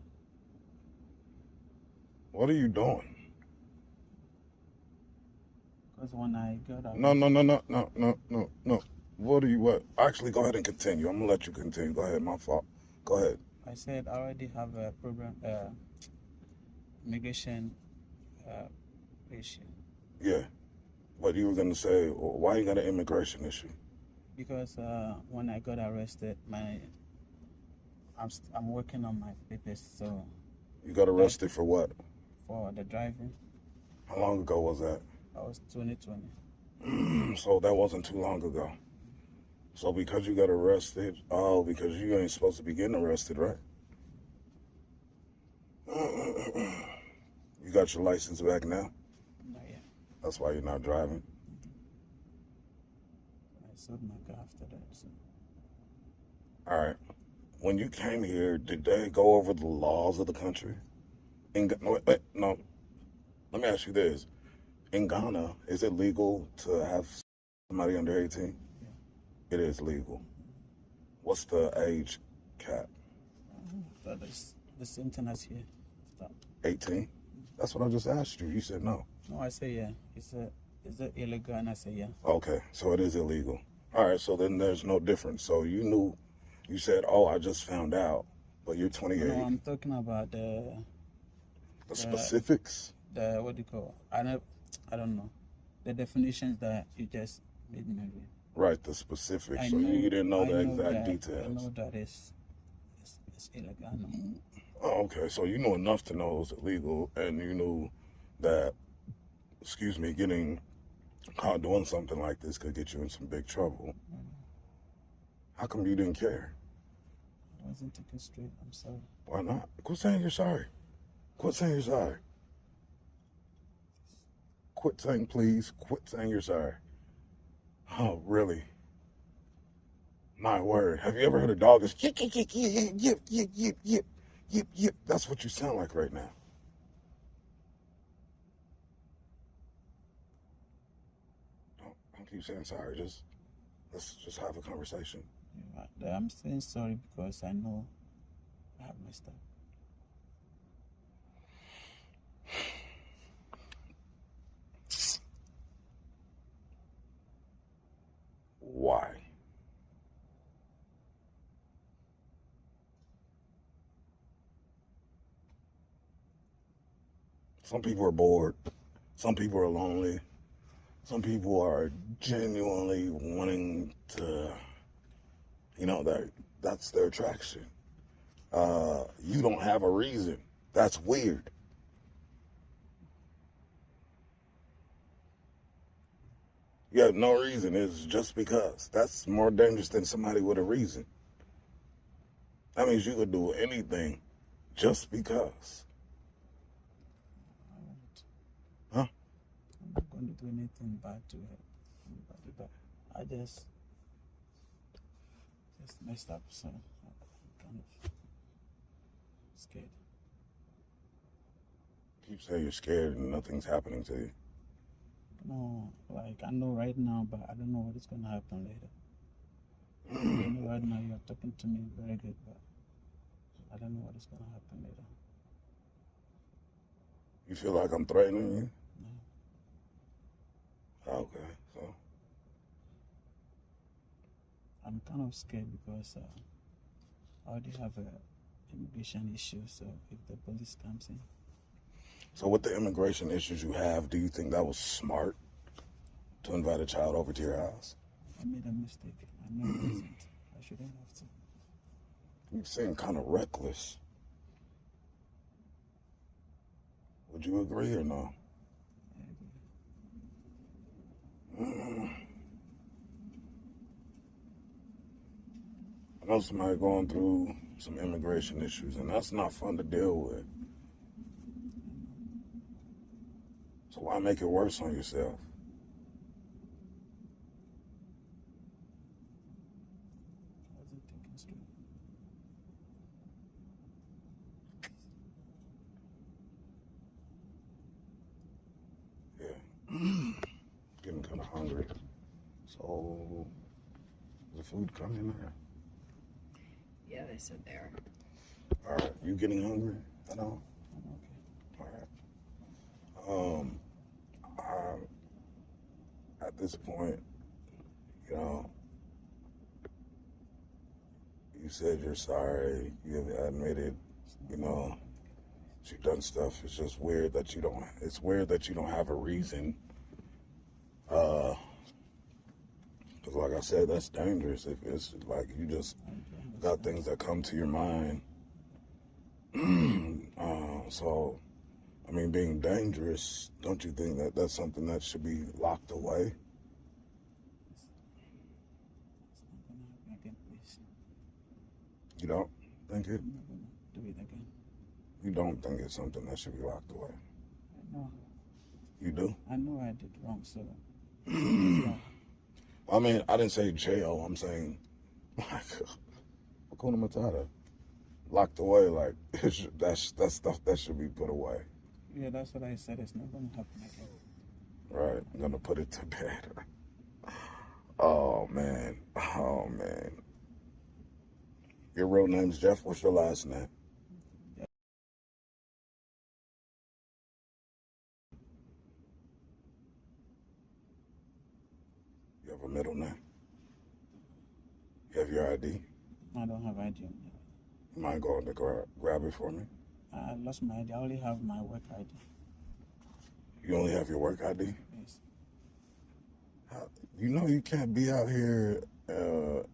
What are you doing? Because when I got out, No. What? Actually, go ahead and continue. I'm going to let you continue. Go ahead, my fault. Go ahead. I said I already have a problem, immigration issue. Yeah. But you were going to say, why you got an immigration issue? Because when I got arrested, I'm working on my papers, so. You got arrested for what? For the driving. How long ago was that? That was 2020. So that wasn't too long ago. So because you got arrested, because you ain't supposed to be getting arrested, right? You got your license back now? Not yet. That's why you're not driving? I sold my car after that, so. All right. When you came here, did they go over the laws of the country? No. Let me ask you this. In Ghana, is it legal to have somebody under 18? Yeah. It is legal. What's the age cap? That is the same thing as here. Stop. 18? That's what I just asked you. You said no. No, I say yeah. Is it illegal? And I say yeah. Okay, so it is illegal. All right, so then there's no difference. So you knew, you said, I just found out, but you're 28. No, I'm talking about the specifics? What do you call it? I don't know. The definitions that you just made me read. Right, the specifics. So you didn't know the exact details. I know that it's illegal. I know. Oh, okay, so you knew enough to know it was illegal, and you knew that, getting caught doing something like this could get you in some big trouble. How come you didn't care? I wasn't taken straight. I'm sorry. Why not? Quit saying you're sorry. Quit saying you're sorry. Quit saying please. Quit saying you're sorry. Oh, really? My word. Have you ever heard a dog is yip, yip, yip, yip, yip, yip, yip, yip, yip, yip? That's what you sound like right now. Don't keep saying sorry. Let's just have a conversation. Yeah, I'm saying sorry because I know I have messed up. Why? Some people are bored. Some people are lonely. Some people are genuinely wanting to, that's their attraction. You don't have a reason. That's weird. You have no reason. It's just because. That's more dangerous than somebody with a reason. That means you could do anything just because. Huh? I'm not going to do anything bad to anybody, but I just messed up, so I'm kind of scared. You say you're scared and nothing's happening to you. No, like I know right now, but I don't know what is going to happen later. I know right now you're talking to me very good, but I don't know what is going to happen later. You feel like I'm threatening you? No. Okay, so. I'm kind of scared because I already have a immigration issue, so if the police comes in. So with the immigration issues you have, do you think that was smart to invite a child over to your house? I made a mistake. I know it wasn't. I shouldn't have to. You seem kind of reckless. Would you agree or no? I agree. I know somebody going through some immigration issues, and that's not fun to deal with. So why make it worse on yourself? I wasn't thinking straight. So, is the food coming there? Yeah, they said they are. All right. You getting hungry at all? I'm okay. All right. At this point, you know, you said you're sorry. You admitted, you know, you've done stuff. It's just weird that you don't. It's weird that you don't have a reason. Because like I said, that's dangerous. If it's like you just got things that come to your mind. So, I mean, being dangerous, don't you think that that's something that should be locked away? It's not gonna happen again, please. You don't think it? I'm not gonna do it again. You don't think it's something that should be locked away? I know. You do? I know I did wrong, so. Yeah. I mean, I didn't say jail. I'm saying, Hakuna Matata. Locked away, like, that's stuff that should be put away. Yeah, that's what I said. It's not gonna happen again. Right. I'm going to put it to bed. Oh, man. Oh, man. Your real name's Jeff. What's your last name? You have a middle name? You have your ID? I don't have ID. You mind going to grab it for me? I lost my ID. I only have my work ID. You only have your work ID? Yes. You know you can't be out here. You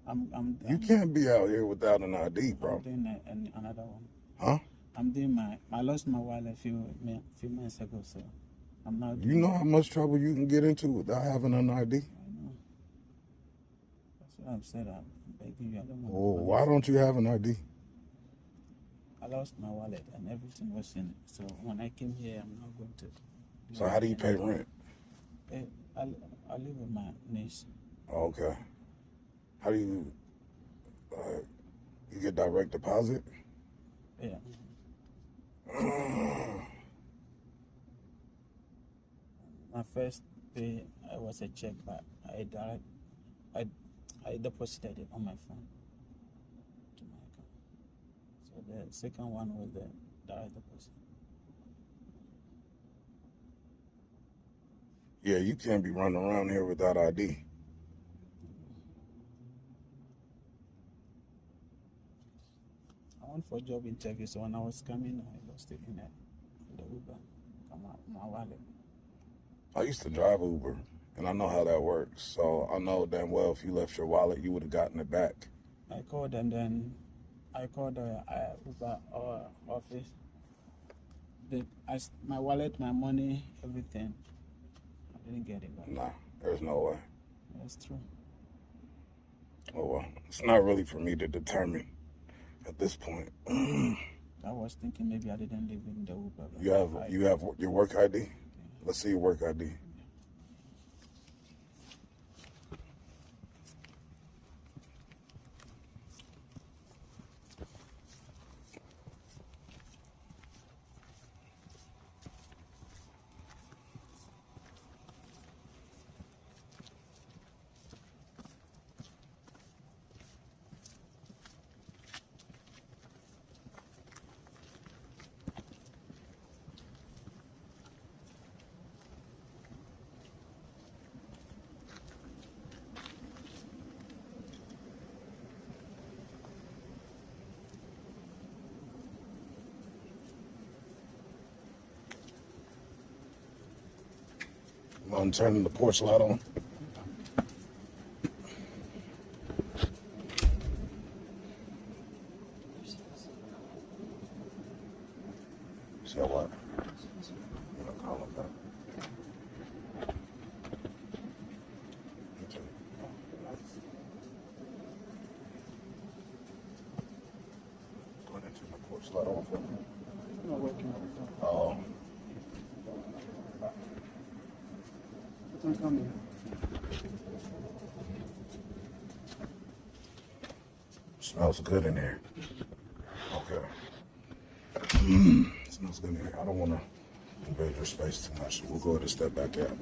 I'm can't be out here without an ID, I'm bro. doing another one. Huh? I'm doing I lost my wallet a few months ago, so I'm not. You know how much trouble you can get into without having an ID? I know. That's what I'm saying. I'm begging you. I don't want. Oh, why don't you have an ID? I lost my wallet and everything was in it. So when I came here, I'm not going to. So how do you pay rent? I live with my niece. Okay. How do you? You get direct deposit? Yeah. My first pay was a check, but I deposited it on my phone to my account. So the second one was the direct deposit. Yeah, you can't be running around here without ID. I went for a job interview, so when I was coming, I lost it in the Uber. Come out, my wallet. I used to drive Uber, and I know how that works. So I know damn well if you left your wallet, you would have gotten it back. I called and then I called the Uber office. My wallet, my money, everything. I didn't get it back. Nah, there's no way. That's true. Oh well, it's not really for me to determine at this point. I was thinking maybe I didn't live in the Uber. You have your work ID? Let's see your work ID. I'm turning the porch light on. So what? I'm gonna call him back. Okay. Go ahead and turn the porch light on for me. It's not working. Oh. It's not coming. Smells good in here. Okay. Smells good in here. I don't want to invade your space too much. We'll go ahead and step back out.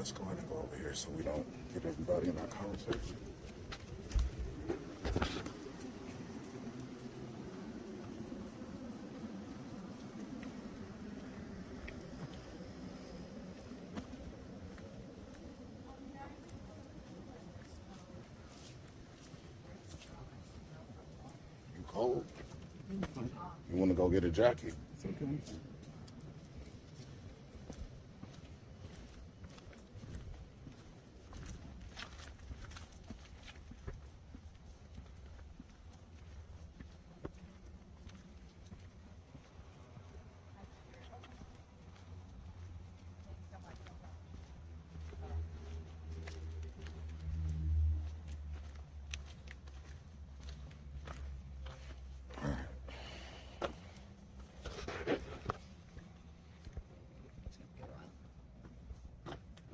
let's go ahead and go over here so we don't get everybody in our conversation. You cold? I'm fine. You want to go get a jacket? It's okay, I'm fine.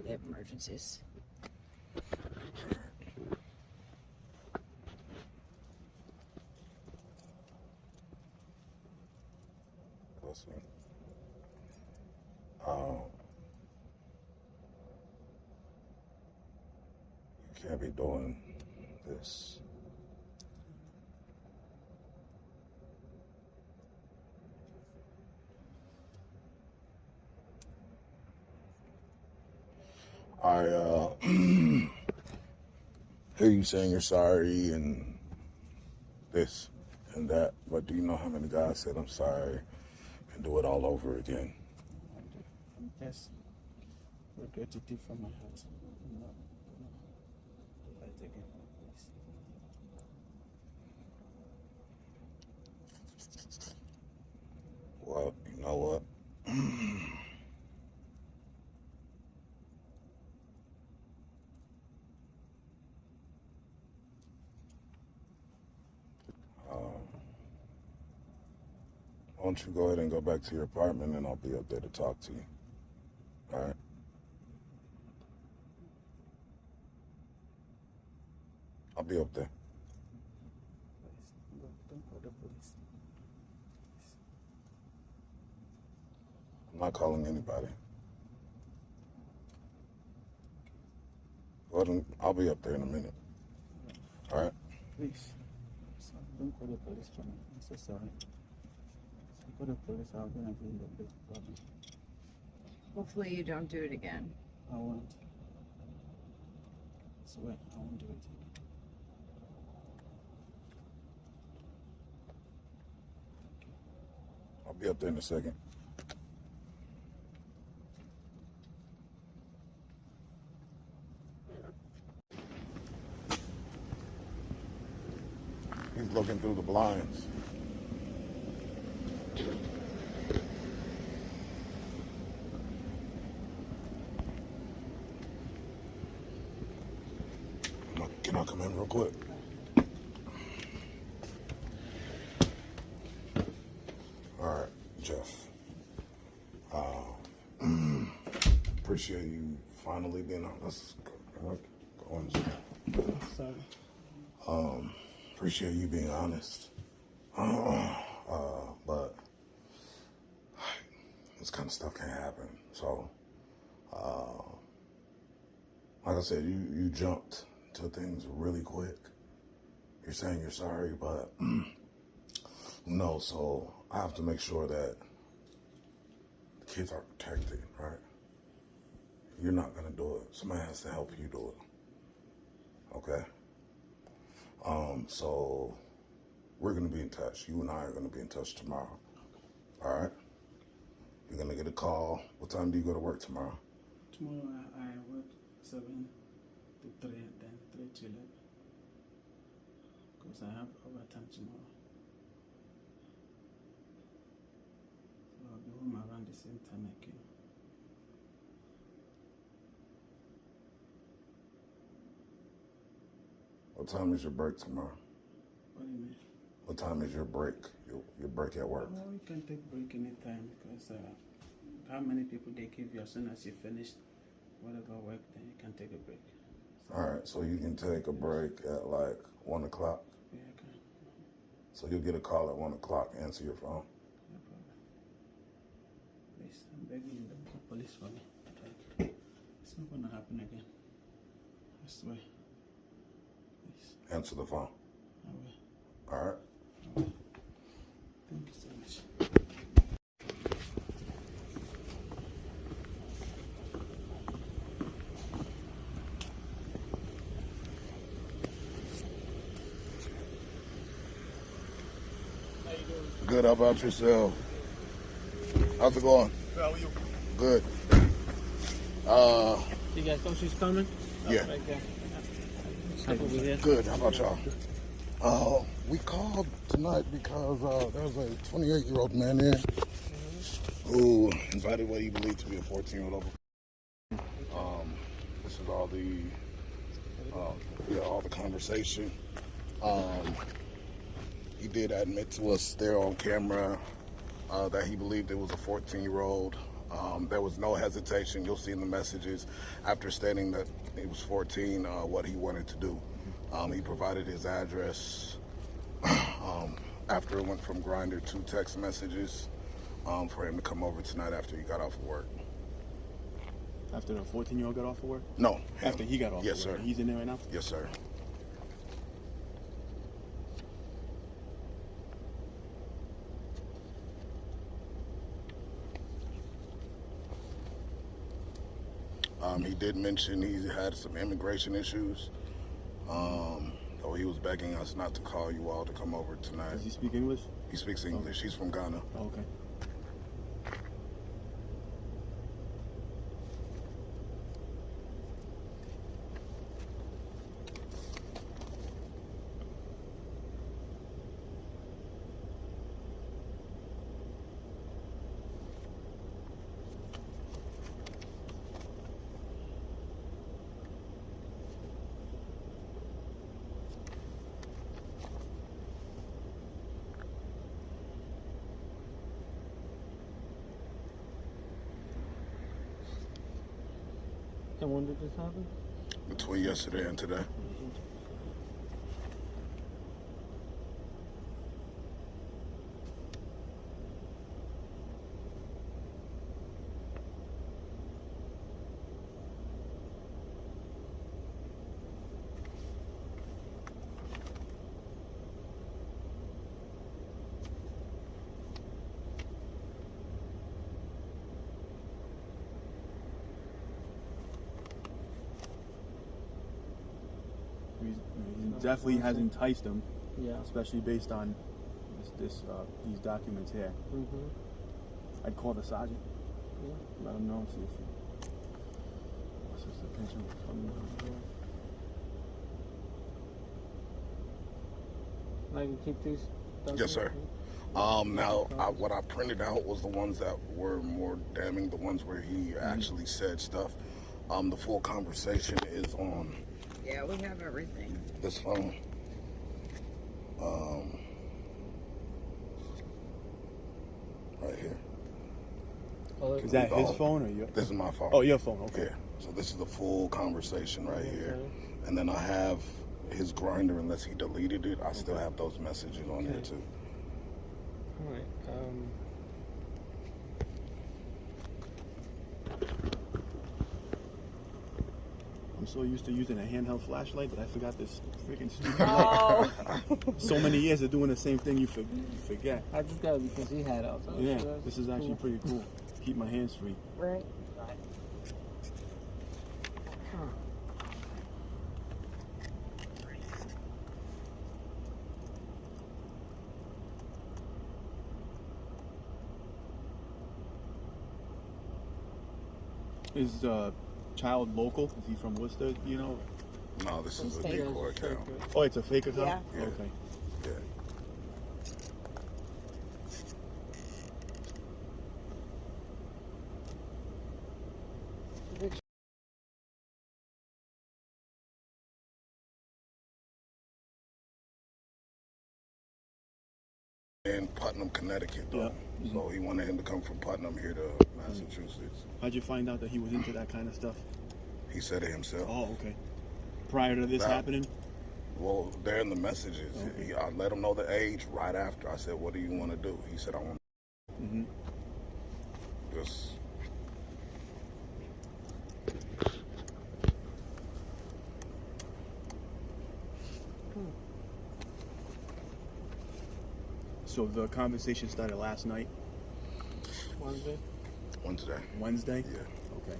They have emergencies. Listen. You can't be doing this. I hear you saying you're sorry and this and that, but do you know how many guys said I'm sorry and do it all over again? I'm just regret it from my heart. No, do that again, please. Well, you know what? Why don't you go ahead and go back to your apartment and I'll be up there to talk to you. All right? I'll be up there. Please, don't call the police. I'm not calling anybody. Go ahead and I'll be up there in a minute. All right? Please. So don't call the police for me. I'm so sorry. If you call the police, I'm gonna be in the big problem. Hopefully you don't do it again. I won't. I swear, I won't do it again. I'll be up there in a second. He's looking through the blinds. Can I come in real quick? All right, Jeff. Appreciate you finally being on. Let's go on. Sorry. Appreciate you being honest. But this kind of stuff can't happen. So, like I said, you jumped to things really quick. You're saying you're sorry, but no. So I have to make sure that the kids are protected, right? You're not gonna do it. Somebody has to help you do it. Okay. So we're gonna be in touch. You and I are gonna be in touch tomorrow. All right. You're gonna get a call. What time do you go to work tomorrow? Tomorrow I work 7 to 3 and then 3 to 11. Because I have overtime tomorrow. So I'll be home around the same time I came. What time is your break tomorrow? What do you mean? What time is your break? Your break at work? Well, you can take break anytime because how many people they give you as soon as you finish whatever work, then you can take a break. So, All right, so you can take a break at like 1 o'clock. yeah, I can. So you'll get a call at 1 o'clock. Answer your phone. No problem. Please, I'm begging you, don't call police for me. Like, It's not gonna happen again. I swear. Please. Answer the phone. I will. All right. I will. Thank you so much. Good. How about yourself? How's it going? How are you? Good. You guys know she's coming? Yeah. Right there. Step over here. Good. How about y'all? We called tonight because there's a 28-year-old man here who invited what he believed to be a 14-year-old over. This is all the conversation. He did admit to us there on camera that he believed it was a 14-year-old. There was no hesitation. You'll see in the messages after stating that he was 14, what he wanted to do. He provided his address after it went from Grindr to text messages for him to come over tonight after he got off of work. After the 14-year-old got off of work? No. Him. After he got off Yes, of work. sir. He's in there right now? Yes, sir. He did mention he had some immigration issues. So he was begging us not to call you all to come over tonight. Does he speak English? He speaks English. He's from Ghana. Oh, okay. And when did this happen? Between yesterday and today. He definitely has enticed him, Yeah. especially based on these documents here. Mm-hmm. I'd call the sergeant, Yeah. let him know, see if he what's his attention from Now you can keep these. Yes, sir. Now, what I printed out was the ones that were more damning, the ones where he actually said stuff. The full conversation is on Yeah, we have everything. this phone. Right here. Is that his phone or your? This is my phone. Oh, your phone. Okay. Yeah. So this is the full conversation right here. Okay. And then I have his Grindr, unless he deleted it. I still have those messages on there too. All right. I'm so used to using a handheld flashlight, but I forgot this freaking stupid Oh. light. So many years of doing the same thing, you forget. I just got it because he had it. So Yeah, this is actually pretty cool. Keep my hands free. Right. Is child local? Is he from Worcester? You know? No, this is a Fake. decoy account. Oh, it's a fake account. Yeah. Okay. Yeah. In Putnam, Connecticut, though. Yeah. So he wanted him to come from Putnam here to Massachusetts. How'd you find out that he was into that kind of stuff? He said it himself. Oh, okay. Prior to this happening? Well, they're in the messages. I let him know the age right after. I said, "What do you want to do?" He said, "I want just So the conversation started last night, Wednesday. Wednesday? Yeah. Okay.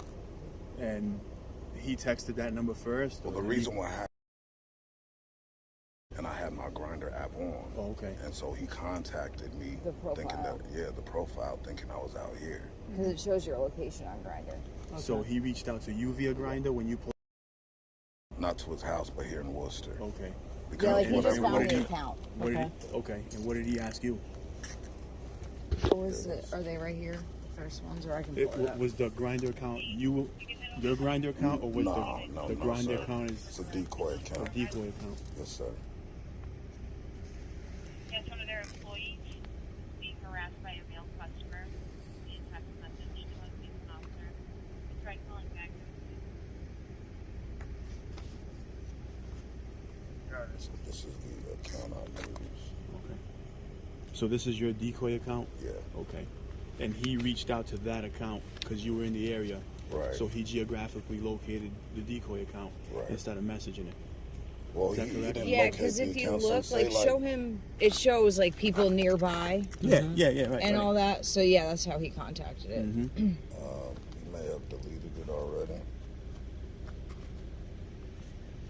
And he texted that number first? Well, or the did reason why I had my Grinder app on. Oh, okay. And so he contacted me The thinking profile. that, the profile, thinking I was out here. Because it shows your location on Grindr. So he reached out to you via Grindr when you pulled? Not to his house, but here in Worcester. Okay. Because Yeah, like he just whatever found he- the account. What did he, okay. And what did he ask you? What was it? Are they right here? The first ones, or I can pull it up. Was the Grindr account your Grindr account, or was the Grindr sir. account It's a decoy a account. decoy account? Yes, sir. Yes, one of their employees being harassed by a male customer. The text message to a police officer. He tried calling back. So this is the account I use. Okay. So this is your decoy account? Yeah. Okay. And he reached out to that account because you were in the area. Right. So he geographically located the decoy account Right. instead of messaging it. Well, Is that he correct? didn't Yeah, locate because the if you account, so look, say, show him, it shows like people nearby Yeah, right. and all that. So yeah, that's how he contacted it. Mm-hmm. He may have deleted it already.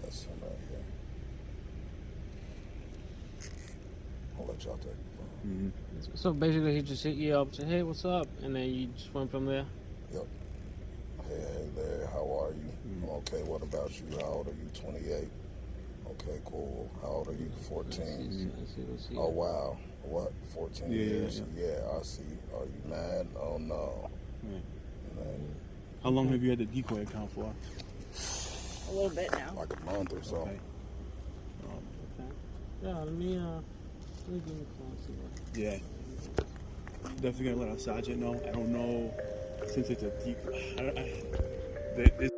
That's him right here. I'll let y'all take it. Mm-hmm. So basically, he just hit you up, said, "Hey, what's up?" And then you just went from there. Yep. Hey there, how are you? Okay, what about you? How old are you? 28. Okay, cool. How old are you? 14. Let's see. Oh, wow. What? 14 Yeah, years? yeah. Yeah, I see. Are you mad? Oh, no. Yeah. Man, How long have you had the decoy account for? A little bit now. like a month or so. Okay. Okay. Yeah, let me give him a call and see what. Yeah. Definitely gonna let our sergeant know. I don't know since it's a decoy. This